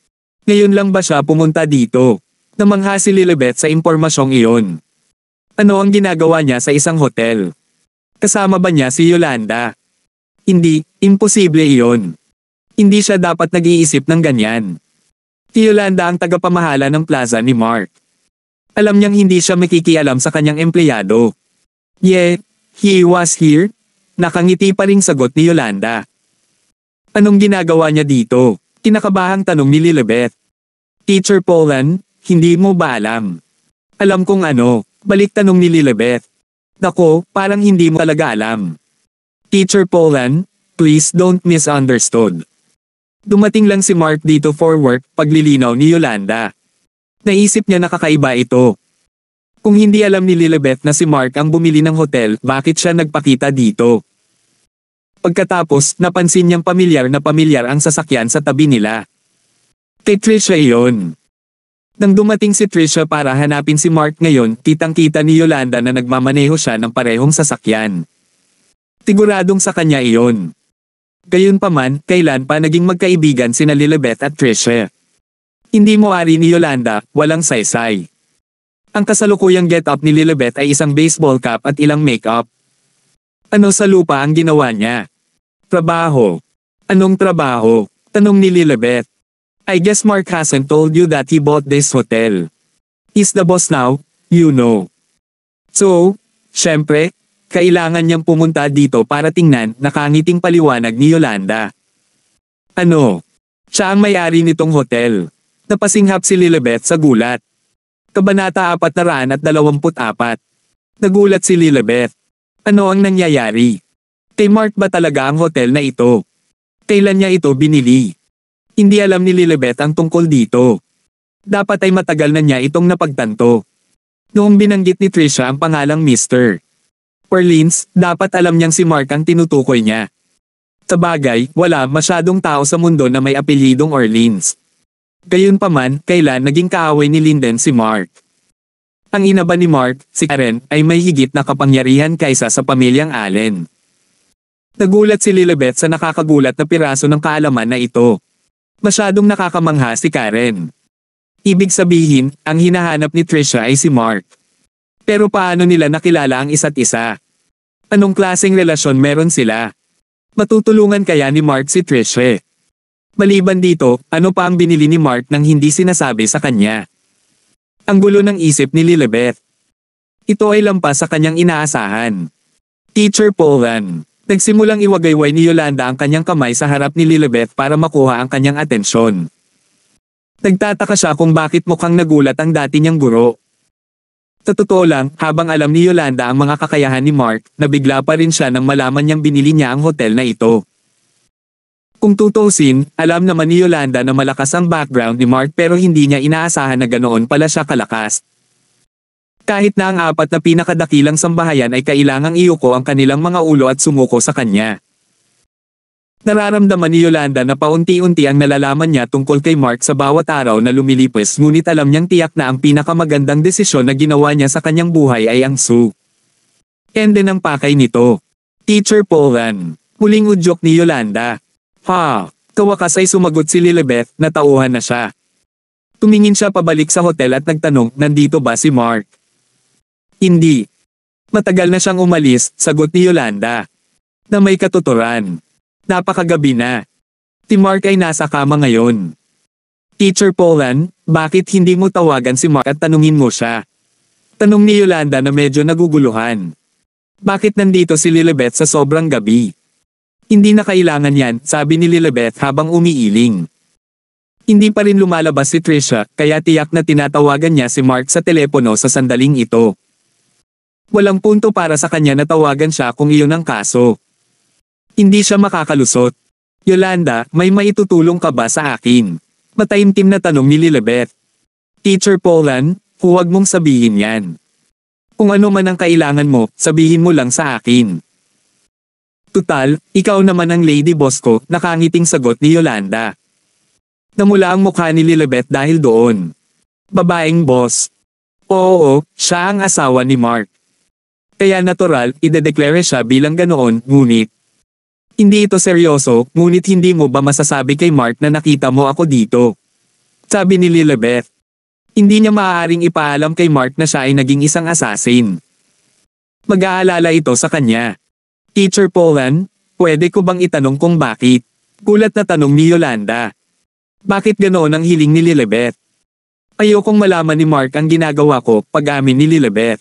A: Ngayon lang ba siya pumunta dito? Namangha si Lilibet sa impormasyong iyon. Ano ang ginagawa niya sa isang hotel? Kasama ba niya si Yolanda? Hindi, imposible iyon. Hindi siya dapat nag-iisip ng ganyan. Si Yolanda ang tagapamahala ng plaza ni Mark. Alam niyang hindi siya makikialam sa kanyang empleyado. Yeah, he was here? Nakangiti pa ring sagot ni Yolanda. Anong ginagawa niya dito? Kinakabahang tanong ni Lilibet. Teacher Polan, hindi mo ba alam? Alam kong ano, balik tanong ni Lilibet. Nako, parang hindi mo talaga alam. Teacher Polan, please don't misunderstood. Dumating lang si Mark dito for work, paglilinaw ni Yolanda. Naisip niya na kakaiba ito. Kung hindi alam ni Lilibet na si Mark ang bumili ng hotel, bakit siya nagpakita dito? Pagkatapos, napansin niyang pamilyar ang sasakyan sa tabi nila. Kay Trisha iyon. Nang dumating si Trisha para hanapin si Mark ngayon, kitang-kita ni Yolanda na nagmamaneho siya ng parehong sasakyan. Siguradong sa kanya iyon. Gayunpaman, kailan pa naging magkaibigan sina Lilibet at Trisha? Hindi mo ari ni Yolanda, walang saysay. Ang kasalukuyang get-up ni Lilibet ay isang baseball cap at ilang make-up. Ano sa lupa ang ginawa niya? Trabaho. Anong trabaho? Tanong ni Lilibet. I guess Mark hasn't told you that he bought this hotel. He's the boss now, you know. So, syempre, kailangan niyang pumunta dito para tingnan, nakangiting paliwanag ni Yolanda. Ano? Siya ang may-ari nitong hotel. Napasinghap si Lilibet sa gulat. Kabanata 424. Nagulat si Lilibet. Ano ang nangyayari? Kay Mark ba talaga ang hotel na ito? Kailan niya ito binili? Hindi alam ni Lilibet ang tungkol dito. Dapat ay matagal na niya itong napagtanto. Noong binanggit ni Trisha ang pangalang Mr. Orleans, dapat alam niyang si Mark ang tinutukoy niya. Sabagay, wala masyadong tao sa mundo na may apelyidong Orleans. Gayunpaman, kailan naging kaaway ni Linden si Mark? Ang ina ba ni Mark, si Karen, ay may higit na kapangyarihan kaysa sa pamilyang Allen. Nagulat si Lilibet sa nakakagulat na piraso ng kaalaman na ito. Masyadong nakakamangha si Karen. Ibig sabihin, ang hinahanap ni Trisha ay si Mark. Pero paano nila nakilala ang isa't isa? Anong klaseng relasyon meron sila? Matutulungan kaya ni Mark si Trisha? Maliban dito, ano pa ang binili ni Mark nang hindi sinasabi sa kanya? Ang gulo ng isip ni Lilibet. Ito ay lampas sa kanyang inaasahan. Teacher Polan. Nagsimulang iwagayway ni Yolanda ang kanyang kamay sa harap ni Lilibet para makuha ang kanyang atensyon. Nagtataka siya kung bakit mukhang nagulat ang dati niyang guro. Sa totoo lang, habang alam ni Yolanda ang mga kakayahan ni Mark, nabigla pa rin siya nang malaman niyang binili niya ang hotel na ito. Kung tutuusin, alam naman ni Yolanda na malakas ang background ni Mark pero hindi niya inaasahan na ganoon pala siya kalakas. Kahit na ang 4 na pinakadakilang sambahayan ay kailangang iyuko ang kanilang mga ulo at sumuko sa kanya. Nararamdaman ni Yolanda na paunti-unti ang nalalaman niya tungkol kay Mark sa bawat araw na lumilipas, ngunit alam niyang tiyak na ang pinakamagandang desisyon na ginawa niya sa kanyang buhay ay ang Sue. Ende ng pakay nito. Teacher Polan. Muling udyok ni Yolanda. Ha, kawakas ay sumagot si Lilibet, na tauhan na siya. Tumingin siya pabalik sa hotel at nagtanong, nandito ba si Mark? Hindi. Matagal na siyang umalis, sagot ni Yolanda. Na may katuturan. Napakagabi na. Si Mark ay nasa kama ngayon. Teacher Polan, bakit hindi mo tawagan si Mark at tanungin mo siya? Tanong ni Yolanda na medyo naguguluhan. Bakit nandito si Lilibet sa sobrang gabi? Hindi na kailangan yan, sabi ni Lilibet habang umiiling. Hindi pa rin lumalabas si Trisha, kaya tiyak na tinatawagan niya si Mark sa telepono sa sandaling ito. Walang punto para sa kanya na tawagan siya kung iyon ang kaso. Hindi siya makakalusot. Yolanda, may maitutulong ka ba sa akin? Mataimtim na tanong ni Lilibet. Teacher Polan, huwag mong sabihin yan. Kung ano man ang kailangan mo, sabihin mo lang sa akin. Tutal, ikaw naman ang lady boss ko, nakangiting sagot ni Yolanda. Namula ang mukha ni Lilibet dahil doon. Babaeng boss. Oo, siya ang asawa ni Mark. Kaya natural, idedeklara siya bilang ganoon, ngunit. Hindi ito seryoso, ngunit hindi mo ba masasabi kay Mark na nakita mo ako dito? Sabi ni Lilibet. Hindi niya maaaring ipaalam kay Mark na siya ay naging isang assassin. Mag-aalala ito sa kanya. Teacher Polan, pwede ko bang itanong kung bakit? Gulat na tanong ni Yolanda. Bakit ganoon ang hiling ni Lilibet? Ayokong malaman ni Mark ang ginagawa ko, pag-amin ni Lilibet.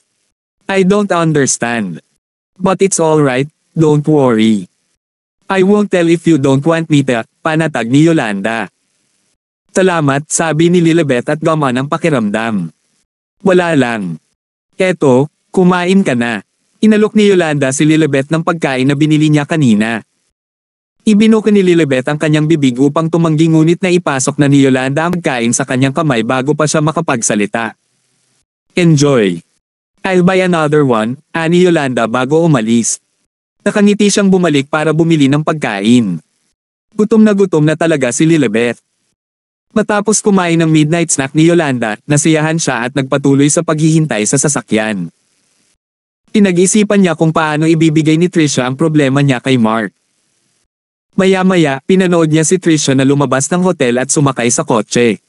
A: I don't understand. But it's alright, don't worry. I won't tell if you don't want me to, panatag ni Yolanda. Salamat, sabi ni Lilibet at gaman ang pakiramdam. Wala lang. Eto, kumain ka na. Inalok ni Yolanda si Lilibet ng pagkain na binili niya kanina. Ibinuka ni Lilibet ang kanyang bibig upang tumanggi, ngunit na ipasok na ni Yolanda ang pagkain sa kanyang kamay bago pa siya makapagsalita. Enjoy. I'll buy another one, ani Yolanda bago umalis. Nakangiti siyang bumalik para bumili ng pagkain. Gutom na talaga si Lilibet. Matapos kumain ng midnight snack ni Yolanda, nasiyahan siya at nagpatuloy sa paghihintay sa sasakyan. Pinag-isipan niya kung paano ibibigay ni Trisha ang problema niya kay Mark. Maya-maya, pinanood niya si Trisha na lumabas ng hotel at sumakay sa kotse.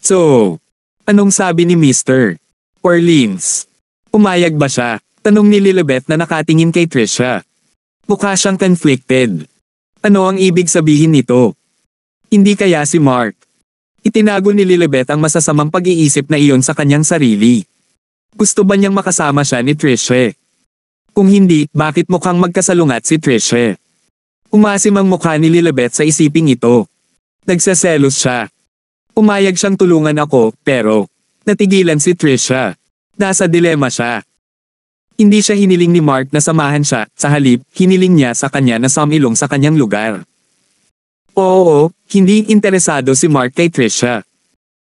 A: So, anong sabi ni Mr. Orleans? Umayag ba siya? Tanong ni Lilibet na nakatingin kay Trisha. Mukha siyang conflicted. Ano ang ibig sabihin nito? Hindi kaya si Mark. Itinago ni Lilibet ang masasamang pag-iisip na iyon sa kanyang sarili. Gusto ba niyang makasama siya ni Trisha? Kung hindi, bakit mukhang magkasalungat si Trisha? Umasim ang mukha ni Lilibet sa isiping ito. Nagseselos siya. Umayag siyang tulungan ako, pero natigilan si Trisha. Nasa dilema siya. Hindi siya hiniling ni Mark na samahan siya, sa halip, hiniling niya sa kanya na sumilong sa kanyang lugar. Oo, hindi interesado si Mark kay Trisha.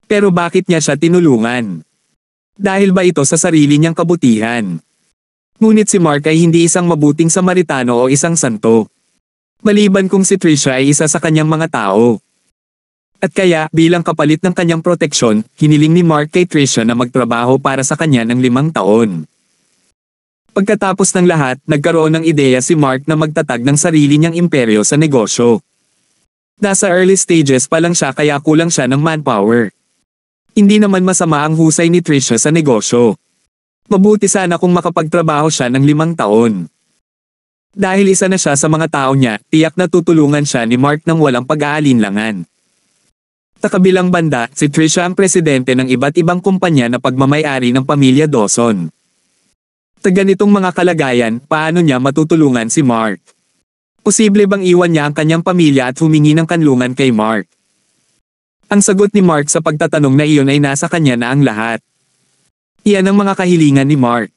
A: Pero bakit niya siya tinulungan? Dahil ba ito sa sarili niyang kabutihan? Ngunit si Mark ay hindi isang mabuting Samaritano o isang santo. Maliban kung si Trisha ay isa sa kanyang mga tao. At kaya, bilang kapalit ng kanyang proteksyon, hiniling ni Mark kay Trisha na magtrabaho para sa kanya ng 5 taon. Pagkatapos ng lahat, nagkaroon ng ideya si Mark na magtatag ng sarili niyang imperyo sa negosyo. Nasa early stages pa lang siya kaya kulang siya ng manpower. Hindi naman masama ang husay ni Trisha sa negosyo. Mabuti sana kung makapagtrabaho siya ng 5 taon. Dahil isa na siya sa mga tao niya, tiyak na tutulungan siya ni Mark ng walang pag-aalinlangan. Sa kabilang banda, si Trisha ang presidente ng iba't ibang kumpanya na pagmamay-ari ng pamilya Dawson. Sa ganitong mga kalagayan, paano niya matutulungan si Mark? Posible bang iwan niya ang kanyang pamilya at humingi ng kanlungan kay Mark? Ang sagot ni Mark sa pagtatanong na iyon ay nasa kanya na ang lahat. Iyan ang mga kahilingan ni Mark.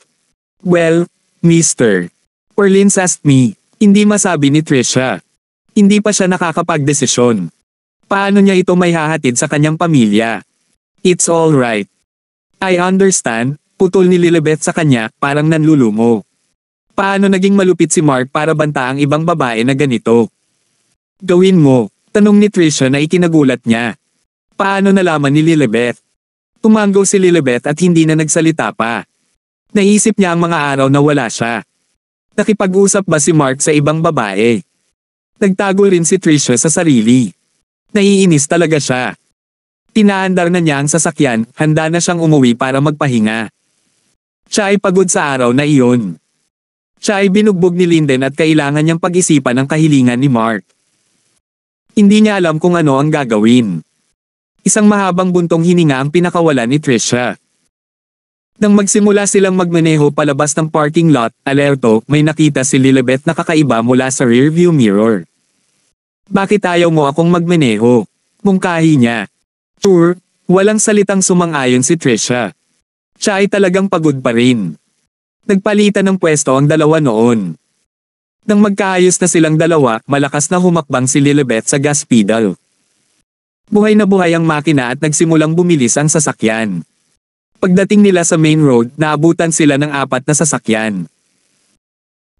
A: Well, Mr. Orleans asked me, hindi masabi ni Trisha. Hindi pa siya nakakapagdesisyon. Paano niya ito may hahatid sa kanyang pamilya? It's all right. I understand, putol ni Lilibet sa kanya, parang nanlulumo. Paano naging malupit si Mark para banta ang ibang babae na ganito? Gawin mo, tanong ni Trisha na ikinagulat niya. Paano nalaman ni Lilibet? Tumanggo si Lilibet at hindi na nagsalita pa. Naisip niya ang mga araw na wala siya. Nakipag-usap ba si Mark sa ibang babae? Nagtago rin si Trisha sa sarili. Naiinis talaga siya. Tinaandar na niya ang sasakyan, handa na siyang umuwi para magpahinga. Siya ay pagod sa araw na iyon. Siya ay binugbog ni Linden at kailangan niyang pag-isipan ang kahilingan ni Mark. Hindi niya alam kung ano ang gagawin. Isang mahabang buntong hininga ang pinakawala ni Trisha. Nang magsimula silang magmaneho palabas ng parking lot, alerto, may nakita si Lilibet na kakaiba mula sa rearview mirror. Bakit ayaw mo akong magmaneho? Mungkahi niya. Sure, walang salitang sumang-ayon si Trisha. Siya ay talagang pagod pa rin. Nagpalitan ng pwesto ang dalawa noon. Nang magkaayos na silang dalawa, malakas na humakbang si Lilibet sa gas pedal. Buhay na buhay ang makina at nagsimulang bumilis ang sasakyan. Pagdating nila sa main road, naabutan sila ng 4 na sasakyan.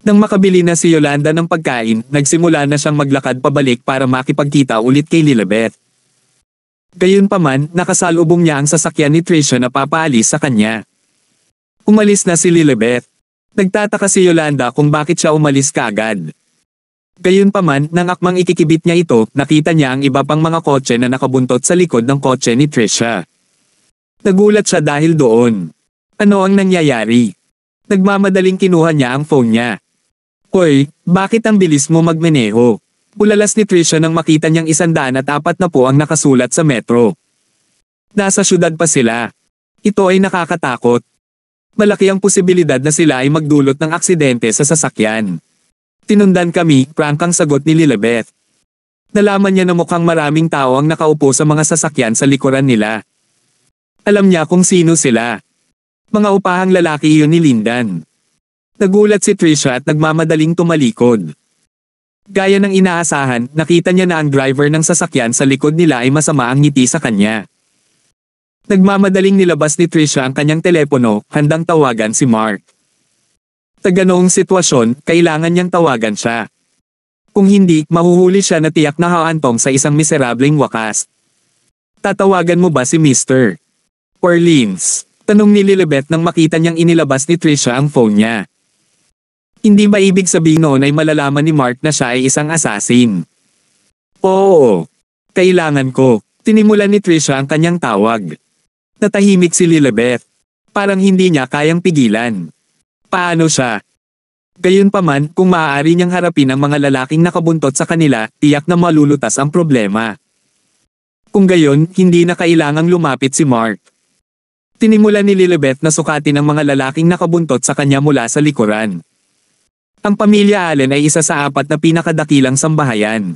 A: Nang makabili na si Yolanda ng pagkain, nagsimula na siyang maglakad pabalik para makipagkita ulit kay Lilibet. Gayunpaman, nakasalubong niya ang sasakyan ni Trisha na papaalis sa kanya. Umalis na si Lilibet. Nagtataka si Yolanda kung bakit siya umalis kaagad. Gayunpaman, nang akmang ikikibit niya ito, nakita niya ang iba pang mga kotse na nakabuntot sa likod ng kotse ni Trisha. Nagulat siya dahil doon. Ano ang nangyayari? Nagmamadaling kinuha niya ang phone niya. Hoy, bakit ang bilis mo magmeneho? Ulalas ni Trisha nang makita niyang 140 ang nakasulat sa metro. Nasa syudad pa sila. Ito ay nakakatakot. Malaki ang posibilidad na sila ay magdulot ng aksidente sa sasakyan. Tinundan kami, prank ang sagot ni Lilibet. Nalaman niya na mukhang maraming tao ang nakaupo sa mga sasakyan sa likuran nila. Alam niya kung sino sila. Mga upahang lalaki iyon ni Lindan. Nagulat si Trisha at nagmamadaling tumalikod. Gaya ng inaasahan, nakita niya na ang driver ng sasakyan sa likod nila ay masama ang ngiti sa kanya. Nagmamadaling nilabas ni Trisha ang kanyang telepono, handang tawagan si Mark. Sa ganoong sitwasyon, kailangan niyang tawagan siya. Kung hindi, mahuhuli siya na tiyak na haantong sa isang miserableng wakas. Tatawagan mo ba si Mr. Orleans? Tanong ni Lilibet nang makita niyang inilabas ni Trisha ang phone niya. Hindi ba ibig sabihin noon ay malalaman ni Mark na siya ay isang assassin? Oo. Kailangan ko. Tinimulan ni Trisha ang kanyang tawag. Natahimik si Lilibet. Parang hindi niya kayang pigilan. Paano siya? Gayunpaman, kung maaari niyang harapin ang mga lalaking nakabuntot sa kanila, tiyak na malulutas ang problema. Kung gayon, hindi na kailangang lumapit si Mark. Tinimulan ni Lilibet na sukatin ang mga lalaking nakabuntot sa kanya mula sa likuran. Ang pamilya Allen ay isa sa 4 na pinakadakilang sambahayan.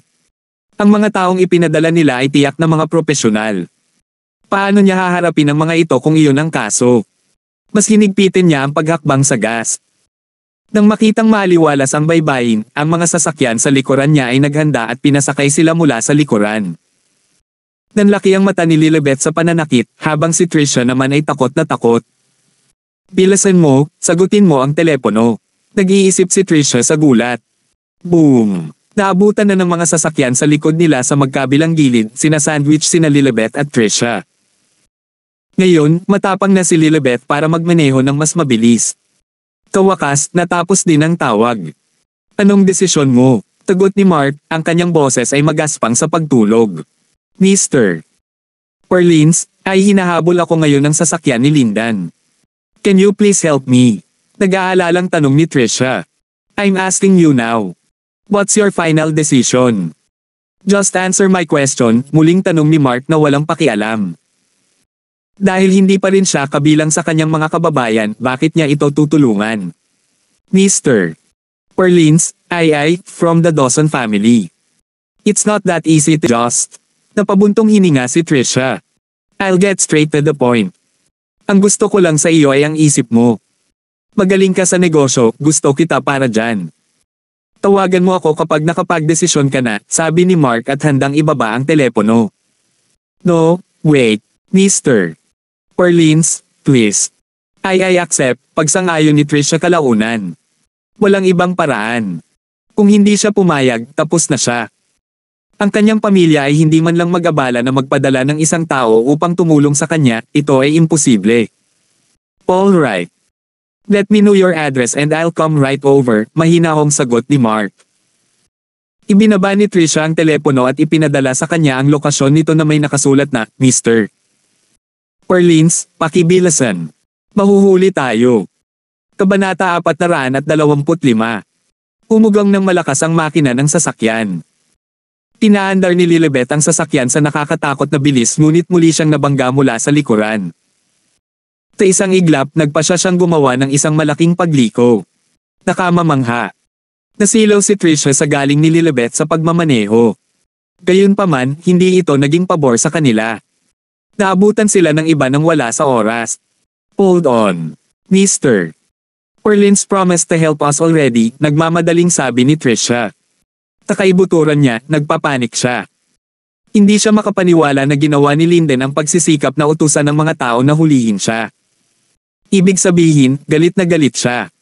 A: Ang mga taong ipinadala nila ay tiyak na mga propesyonal. Paano niya haharapin ang mga ito kung iyon ang kaso? Mas hinigpitin niya ang paghakbang sa gas. Nang makitang maaliwalas ang baybayin, ang mga sasakyan sa likuran niya ay naghanda at pinasakay sila mula sa likuran. Nanlaki ang mata ni Lilibet sa pananakit, habang si Tricia naman ay takot na takot. Bilisan mo, sagutin mo ang telepono. Nag-iisip si Tricia sa gulat. Boom! Naabutan na ng mga sasakyan sa likod nila sa magkabilang gilid, sina-sandwich sina Lilibet at Tricia. Ngayon, matapang na si Lilibet para magmaneho ng mas mabilis. Kawakas, natapos din ang tawag. Anong desisyon mo? Tagot ni Mark, ang kanyang boses ay magaspang sa pagtulog. Mr. Orleans, ay hinahabol ako ngayon ng sasakyan ni Lindan. Can you please help me? Nag-aalalang tanong ni Tricia. I'm asking you now. What's your final decision? Just answer my question, muling tanong ni Mark na walang pakialam. Dahil hindi pa rin siya kabilang sa kanyang mga kababayan, bakit niya ito tutulungan? Mr. Orleans, I from the Dawson family. It's not that easy to just. Napabuntong hininga si Tricia. I'll get straight to the point. Ang gusto ko lang sa iyo ay ang isip mo. Magaling ka sa negosyo, gusto kita para dyan. Tawagan mo ako kapag nakapagdesisyon ka na, sabi ni Mark at handang ibaba ang telepono. No, wait, Mr. Orleans, please. I accept, pagsang-ayon ni Tricia kalaunan. Walang ibang paraan. Kung hindi siya pumayag, tapos na siya. Ang kanyang pamilya ay hindi man lang mag-abala na magpadala ng isang tao upang tumulong sa kanya, ito ay imposible. All right. Let me know your address and I'll come right over, mahinahong sagot ni Mark. Ibinaba ni Tricia ang telepono at ipinadala sa kanya ang lokasyon nito na may nakasulat na, Mr. Orleans, pakibilasan. Mahuhuli tayo. Kabanata 425. Umugang ng malakas ang makina ng sasakyan. Tinaandar ni Lilibet ang sasakyan sa nakakatakot na bilis ngunit muli siyang nabangga mula sa likuran. Sa isang iglap, nagpasya siyang gumawa ng isang malaking pagliko. Nakamamangha. Nasilaw si Tricia sa galing ni Lilibet sa pagmamaneho. Gayunpaman, hindi ito naging pabor sa kanila. Naabutan sila ng iba nang wala sa oras. Hold on, Mr. Orleans promised to help us already, nagmamadaling sabi ni Tricia. Takaibuturan niya, nagpapanik siya. Hindi siya makapaniwala na ginawa ni Linden ang pagsisikap na utusan ng mga tao na hulihin siya. Ibig sabihin, galit na galit siya.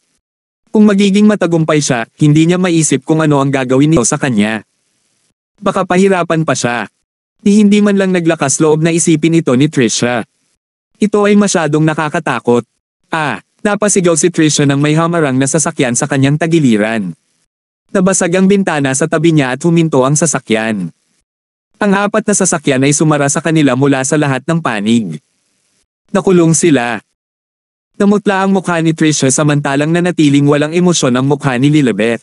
A: Kung magiging matagumpay siya, hindi niya maisip kung ano ang gagawin nito sa kanya. Baka pahirapan pa siya. Hindi man lang naglakas loob na isipin ito ni Tricia. Ito ay masyadong nakakatakot. Napasigaw si Tricia nang may hamarang na sasakyan sa kanyang tagiliran. Nabasag ang bintana sa tabi niya at huminto ang sasakyan. Ang 4 na sasakyan ay sumara sa kanila mula sa lahat ng panig. Nakulong sila. Namutla ang mukha ni Tricia samantalang nanatiling walang emosyon ang mukha ni Lilibet.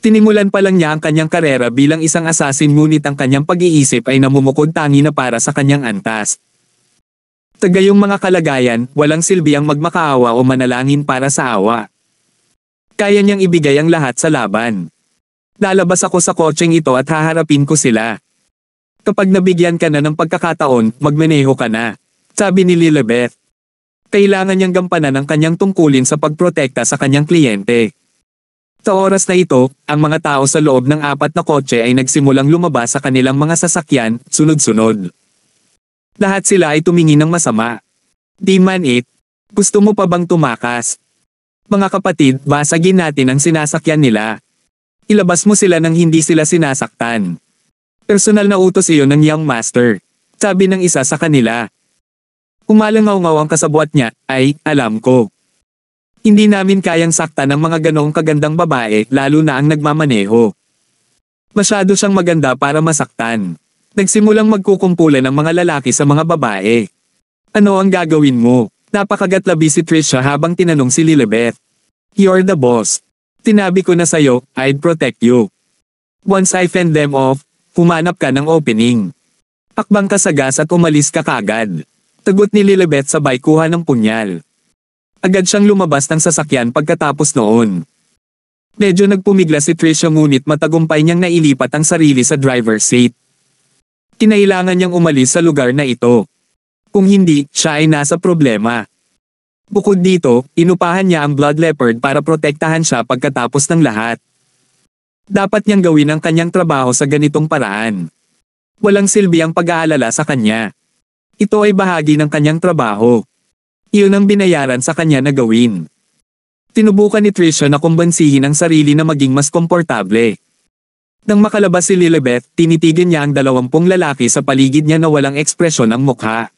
A: Tinimulan pa lang niya ang kanyang karera bilang isang assassin ngunit ang kanyang pag-iisip ay namumukod tangi na para sa kanyang antas. Tagayong mga kalagayan, walang silbi ang magmakaawa o manalangin para sa awa. Kaya niyang ibigay ang lahat sa laban. Lalabas ako sa kotseng ito at haharapin ko sila. Kapag nabigyan ka na ng pagkakataon, magmaneho ka na, sabi ni Lilibet. Kailangan niyang gampanan ang kanyang tungkulin sa pagprotekta sa kanyang kliyente. Sa oras na ito, ang mga tao sa loob ng 4 na kotse ay nagsimulang lumabas sa kanilang mga sasakyan, sunod-sunod. Lahat sila ay tumingin ng masama. Di man it, gusto mo pa bang tumakas? Mga kapatid, basagin natin ang sinasakyan nila. Ilabas mo sila nang hindi sila sinasaktan. Personal na utos iyon ng Young Master, sabi ng isa sa kanila. Umalangaw-ngaw ang kasabwat niya, alam ko. Hindi namin kayang saktan ng mga ganoong kagandang babae, lalo na ang nagmamaneho. Masyado siyang maganda para masaktan. Nagsimulang magkukumpulan ng mga lalaki sa mga babae. Ano ang gagawin mo? Napakagatlabi si Tricia habang tinanong si Lilibet. You're the boss. Tinabi ko na sayo, I'd protect you. Once I fend them off, humanap ka ng opening. Hakbang ka sa gas at umalis ka kagad. Tagot ni Lilibet sabay kuha ng punyal. Agad siyang lumabas ng sasakyan pagkatapos noon. Medyo nagpumigla si Trisha ngunit matagumpay niyang nailipat ang sarili sa driver's seat. Kinailangan niyang umalis sa lugar na ito. Kung hindi, siya ay nasa problema. Bukod dito, inupahan niya ang Blood Leopard para protektahan siya pagkatapos ng lahat. Dapat niyang gawin ang kanyang trabaho sa ganitong paraan. Walang silbi ang pag-aalala sa kanya. Ito ay bahagi ng kanyang trabaho. Iyon ang binayaran sa kanya na gawin. Tinubukan ni Trisha na kumbansihin ang sarili na maging mas komportable. Nang makalabas si Lilibet, tinitigan niya ang 20 lalaki sa paligid niya na walang ekspresyon ang mukha.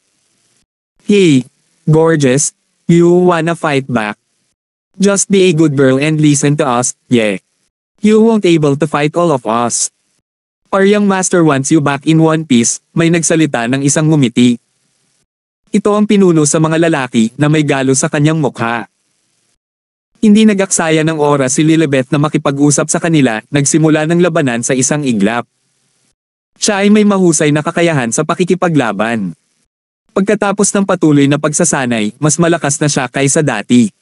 A: Hey, gorgeous, you wanna fight back? Just be a good girl and listen to us, yeah. You won't able to fight all of us. Our young master wants you back in one piece, may nagsalita ng isang ngumiti. Ito ang pinuno sa mga lalaki na may galo sa kanyang mukha. Hindi nag-aksaya ng oras si Lilibet na makipag-usap sa kanila, nagsimula ng labanan sa isang iglap. Siya ay may mahusay na kakayahan sa pakikipaglaban. Pagkatapos ng patuloy na pagsasanay, mas malakas na siya kaysa dati.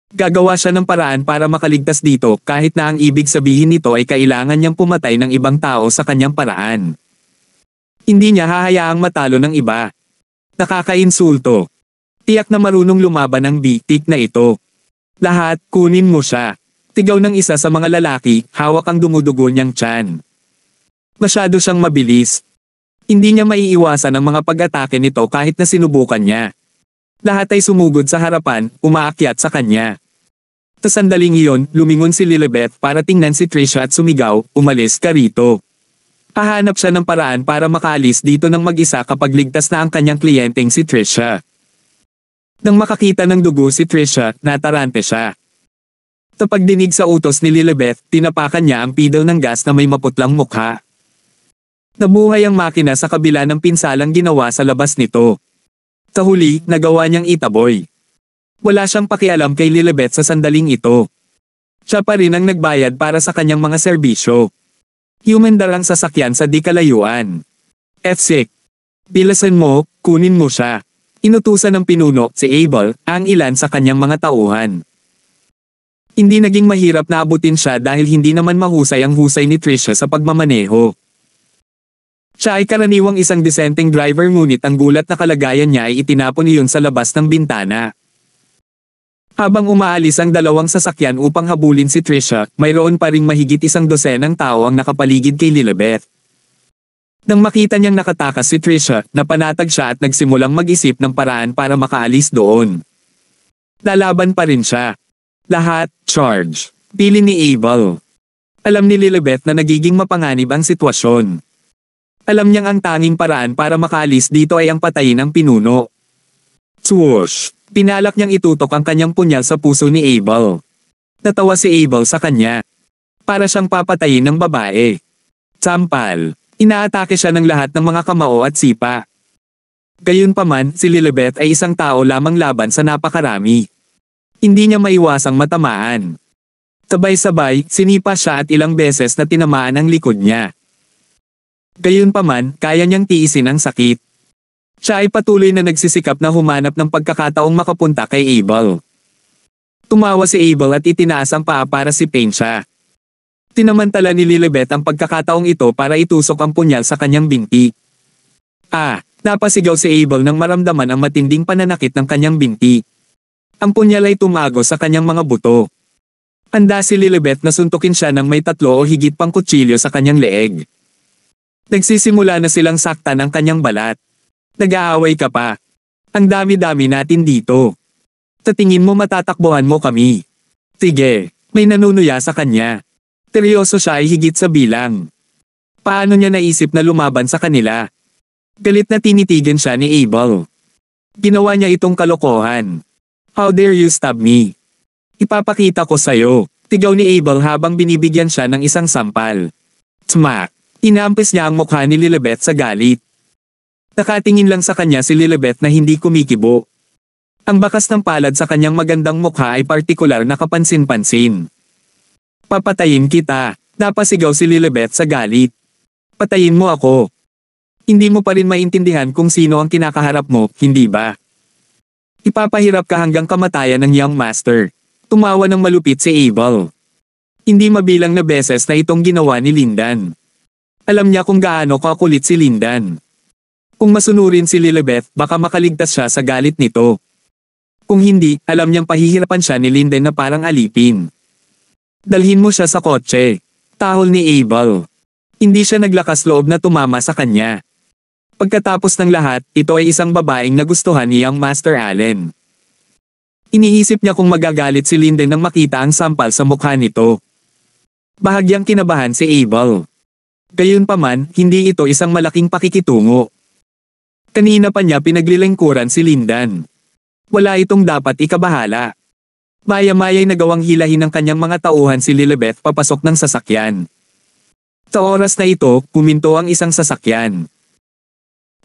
A: Gagawa siya ng paraan para makaligtas dito kahit na ang ibig sabihin nito ay kailangan niyang pumatay ng ibang tao sa kanyang paraan. Hindi niya hahayaang matalo ng iba. Nakakainsulto. Tiyak na marunong lumaban ang bitik na ito. Lahat, kunin mo siya. Tigaw ng isa sa mga lalaki, hawak ang dumudugo niyang tiyan. Masyado siyang mabilis. Hindi niya maiiwasan ang mga pag-atake nito kahit na sinubukan niya. Lahat ay sumugod sa harapan, umaakyat sa kanya. Sa sandaling iyon, lumingon si Lilibet para tingnan si Trisha at sumigaw, umalis ka rito. Hahanap siya ng paraan para makaalis dito ng mag-isa kapag ligtas na ang kanyang kliyenteng si Trisha. Nang makakita ng dugo si Trisha, natarante siya. Sa pagdinig sa utos ni Lilibet, tinapakan niya ang pedal ng gas na may maputlang mukha. Nabuhay ang makina sa kabila ng pinsalang ginawa sa labas nito. Sa huli, nagawa niyang itaboy. Wala siyang pakialam kay Lilibet sa sandaling ito. Siya pa rin ang nagbayad para sa kanyang mga serbisyo. Humandar ang sasakyan sa di kalayuan. F6. Bilasan mo, kunin mo siya. Inutusan ng pinuno, si Abel, ang ilan sa kanyang mga tauhan. Hindi naging mahirap na abutin siya dahil hindi naman mahusay ang husay ni Trisha sa pagmamaneho. Siya ay karaniwang isang disenteng driver ngunit ang gulat na kalagayan niya ay itinapon iyon sa labas ng bintana. Habang umaalis ang dalawang sasakyan upang habulin si Trisha, mayroon pa ring mahigit 100 tao ang nakapaligid kay Lilibet. Nang makita niyang nakatakas si Trisha, napanatag siya at nagsimulang mag-isip ng paraan para makaalis doon. Lalaban pa rin siya. Lahat, charge. Pili ni Abel. Alam ni Lilibet na nagiging mapanganib ang sitwasyon. Alam niyang ang tanging paraan para makaalis dito ay ang patayin ang pinuno. Swoosh! Pinalak niyang itutok ang kanyang punyal sa puso ni Abel. Natawa si Abel sa kanya. Para siyang papatayin ng babae. Sampal. Inaatake siya ng lahat ng mga kamao at sipa. Gayunpaman, si Lilibet ay isang tao lamang laban sa napakarami. Hindi niya maiwasang matamaan. Sabay-sabay, sinipa siya at ilang beses na tinamaan ang likod niya. Gayunpaman, kaya niyang tiisin ang sakit. Siya ay patuloy na nagsisikap na humanap ng pagkakataong makapunta kay Abel. Tumawa si Abel at itinaas ang paa para sipain siya. Tinamantala ni Lilibet ang pagkakataong ito para itusok ang punyal sa kanyang binti. Napasigaw si Abel nang maramdaman ang matinding pananakit ng kanyang binti. Ang punyal ay tumago sa kanyang mga buto. Handa si Lilibet na suntukin siya ng may 3 o higit pang kutsilyo sa kanyang leeg. Nagsisimula na silang saktan ang kanyang balat. Nag-aaway ka pa. Ang dami-dami natin dito. Sa tingin mo matatakbuhan mo kami. Sige, may nanunuya sa kanya. Seryoso siya ay higit sa bilang. Paano niya naisip na lumaban sa kanila? Galit na tinitigan siya ni Abel. Ginawa niya itong kalokohan. How dare you stab me? Ipapakita ko sa'yo. Tigaw ni Abel habang binibigyan siya ng isang sampal. Smack! Inampis niya ang mukha ni Lilibet sa galit. Nakatingin lang sa kanya si Lilibet na hindi kumikibo. Ang bakas ng palad sa kanyang magandang mukha ay partikular na kapansin-pansin. Papatayin kita, napasigaw si Lilibet sa galit. Patayin mo ako. Hindi mo pa rin maintindihan kung sino ang kinakaharap mo, hindi ba? Ipapahirap ka hanggang kamatayan ng young master. Tumawa ng malupit si Abel. Hindi mabilang na beses na itong ginawa ni Lindan. Alam niya kung gaano kakulit si Lindan. Kung masunurin si Lilibeth, baka makaligtas siya sa galit nito. Kung hindi, alam niyang pahihirapan siya ni Lindan na parang alipin. Dalhin mo siya sa kotse. Tahol ni Abel. Hindi siya naglakas loob na tumama sa kanya. Pagkatapos ng lahat, ito ay isang babaeng nagustuhan ni Young Master Allen. Iniisip niya kung magagalit si Lindan nang makita ang sampal sa mukha nito. Bahagyang kinabahan si Abel. Gayunpaman, hindi ito isang malaking pakikitungo. Kanina pa niya pinaglilingkuran si Lindan. Wala itong dapat ikabahala. Maya-maya'y nagawang hilahin ng kanyang mga tauhan si Lilibeth papasok ng sasakyan. Sa oras na ito, puminto ang isang sasakyan.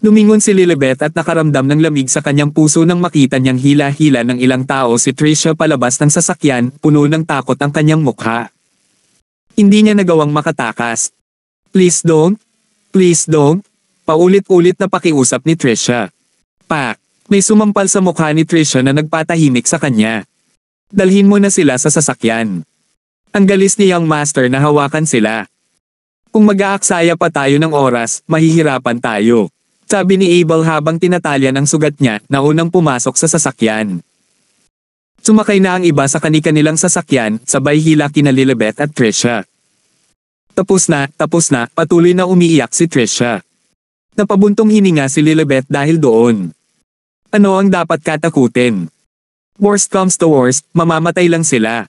A: Lumingon si Lilibeth at nakaramdam ng lamig sa kanyang puso nang makita niyang hila-hila ng ilang tao si Tricia palabas ng sasakyan, puno ng takot ang kanyang mukha. Hindi niya nagawang makatakas. Please don't. Please don't. Paulit-ulit na pakiusap ni Tricia. Pak! May sumampal sa mukha ni Tricia na nagpatahimik sa kanya. Dalhin mo na sila sa sasakyan. Ang galis ni Young Master na hawakan sila. Kung mag-aaksaya pa tayo ng oras, mahihirapan tayo. Sabi ni Abel habang tinatalyan ang sugat niya na unang pumasok sa sasakyan. Sumakay na ang iba sa kani-kanilang sasakyan, sabay hila kina Lilibeth at Tricia. Tapos na, patuloy na umiiyak si Tricia. Napabuntong hininga si Lilibeth dahil doon. Ano ang dapat katakutin? Worst comes to worst, mamamatay lang sila.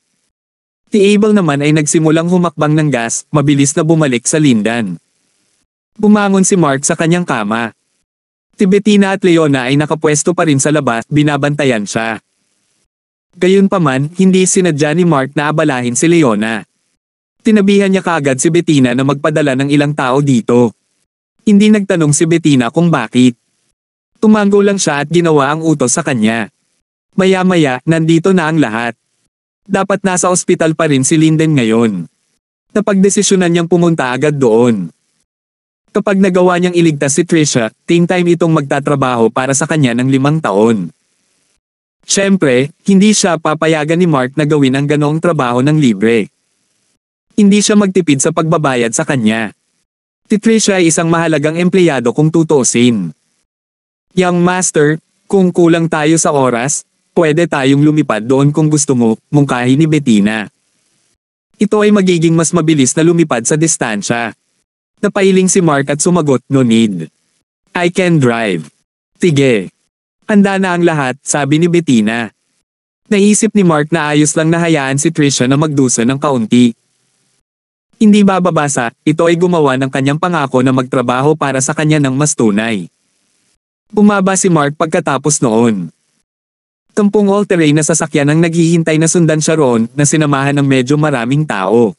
A: Si Abel naman ay nagsimulang humakbang ng gas, mabilis na bumalik sa Lindan. Bumangon si Mark sa kanyang kama. Si Bettina at Leona ay nakapwesto pa rin sa labas, binabantayan siya. Gayunpaman, hindi sinadya ni Mark na abalahin si Leona. Tinabihan niya kaagad si Bettina na magpadala ng ilang tao dito. Hindi nagtanong si Bettina kung bakit. Tumango lang siya at ginawa ang utos sa kanya. Maya-maya, nandito na ang lahat. Dapat nasa ospital pa rin si Linden ngayon. Napagdesisyonan niyang pumunta agad doon. Kapag nagawa niyang iligtas si Tricia, time itong magtatrabaho para sa kanya ng 5 taon. Siyempre, hindi siya papayagan ni Mark na gawin ang ganoong trabaho ng libre. Hindi siya magtipid sa pagbabayad sa kanya. Si Tricia ay isang mahalagang empleyado kung tutuusin. Young Master, kung kulang tayo sa oras, pwede tayong lumipad doon kung gusto mo, mungkahi ni Bettina. Ito ay magiging mas mabilis na lumipad sa distansya. Napailing si Mark at sumagot, no need. I can drive. Sige. Handa na ang lahat, sabi ni Bettina. Naisip ni Mark na ayos lang na hayaan si Tricia na magdusa ng kaunti. Hindi bababasa, ito ay gumawa ng kanyang pangako na magtrabaho para sa kanya ng mas tunay. Bumaba si Mark pagkatapos noon. 10 all-terrain na sasakyan ang naghihintay na sundan siya roon na sinamahan ng medyo maraming tao.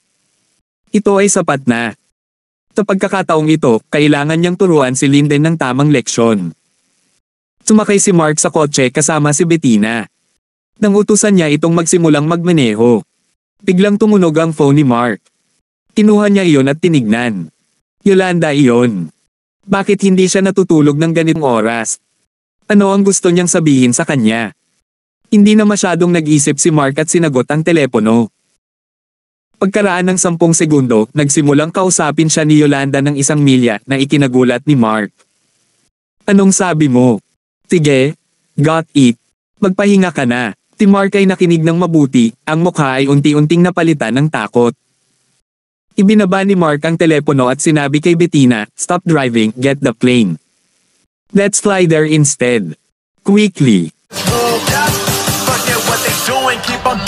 A: Ito ay sapat na. Sa pagkakataong ito, kailangan niyang turuan si Linden ng tamang leksyon. Sumakay si Mark sa kotse kasama si Bettina. Nang utusan niya itong magsimulang magmaneho. Biglang tumunog ang phone ni Mark. Kinuha niya iyon at tinignan. Yolanda iyon. Bakit hindi siya natutulog ng ganitong oras? Ano ang gusto niyang sabihin sa kanya? Hindi na masyadong nag-isip si Mark at sinagot ang telepono. Pagkaraan ng 10 segundo, nagsimulang kausapin siya ni Yolanda ng 1 milya na ikinagulat ni Mark. Anong sabi mo? Sige, got it. Magpahinga ka na. Si Mark ay nakinig ng mabuti, ang mukha ay unti-unting napalitan ng takot. Ibinaba ni Mark ang telepono at sinabi kay Bettina, stop driving, get the plane. Let's fly there instead. Quickly.
B: Forget what they doing, keep on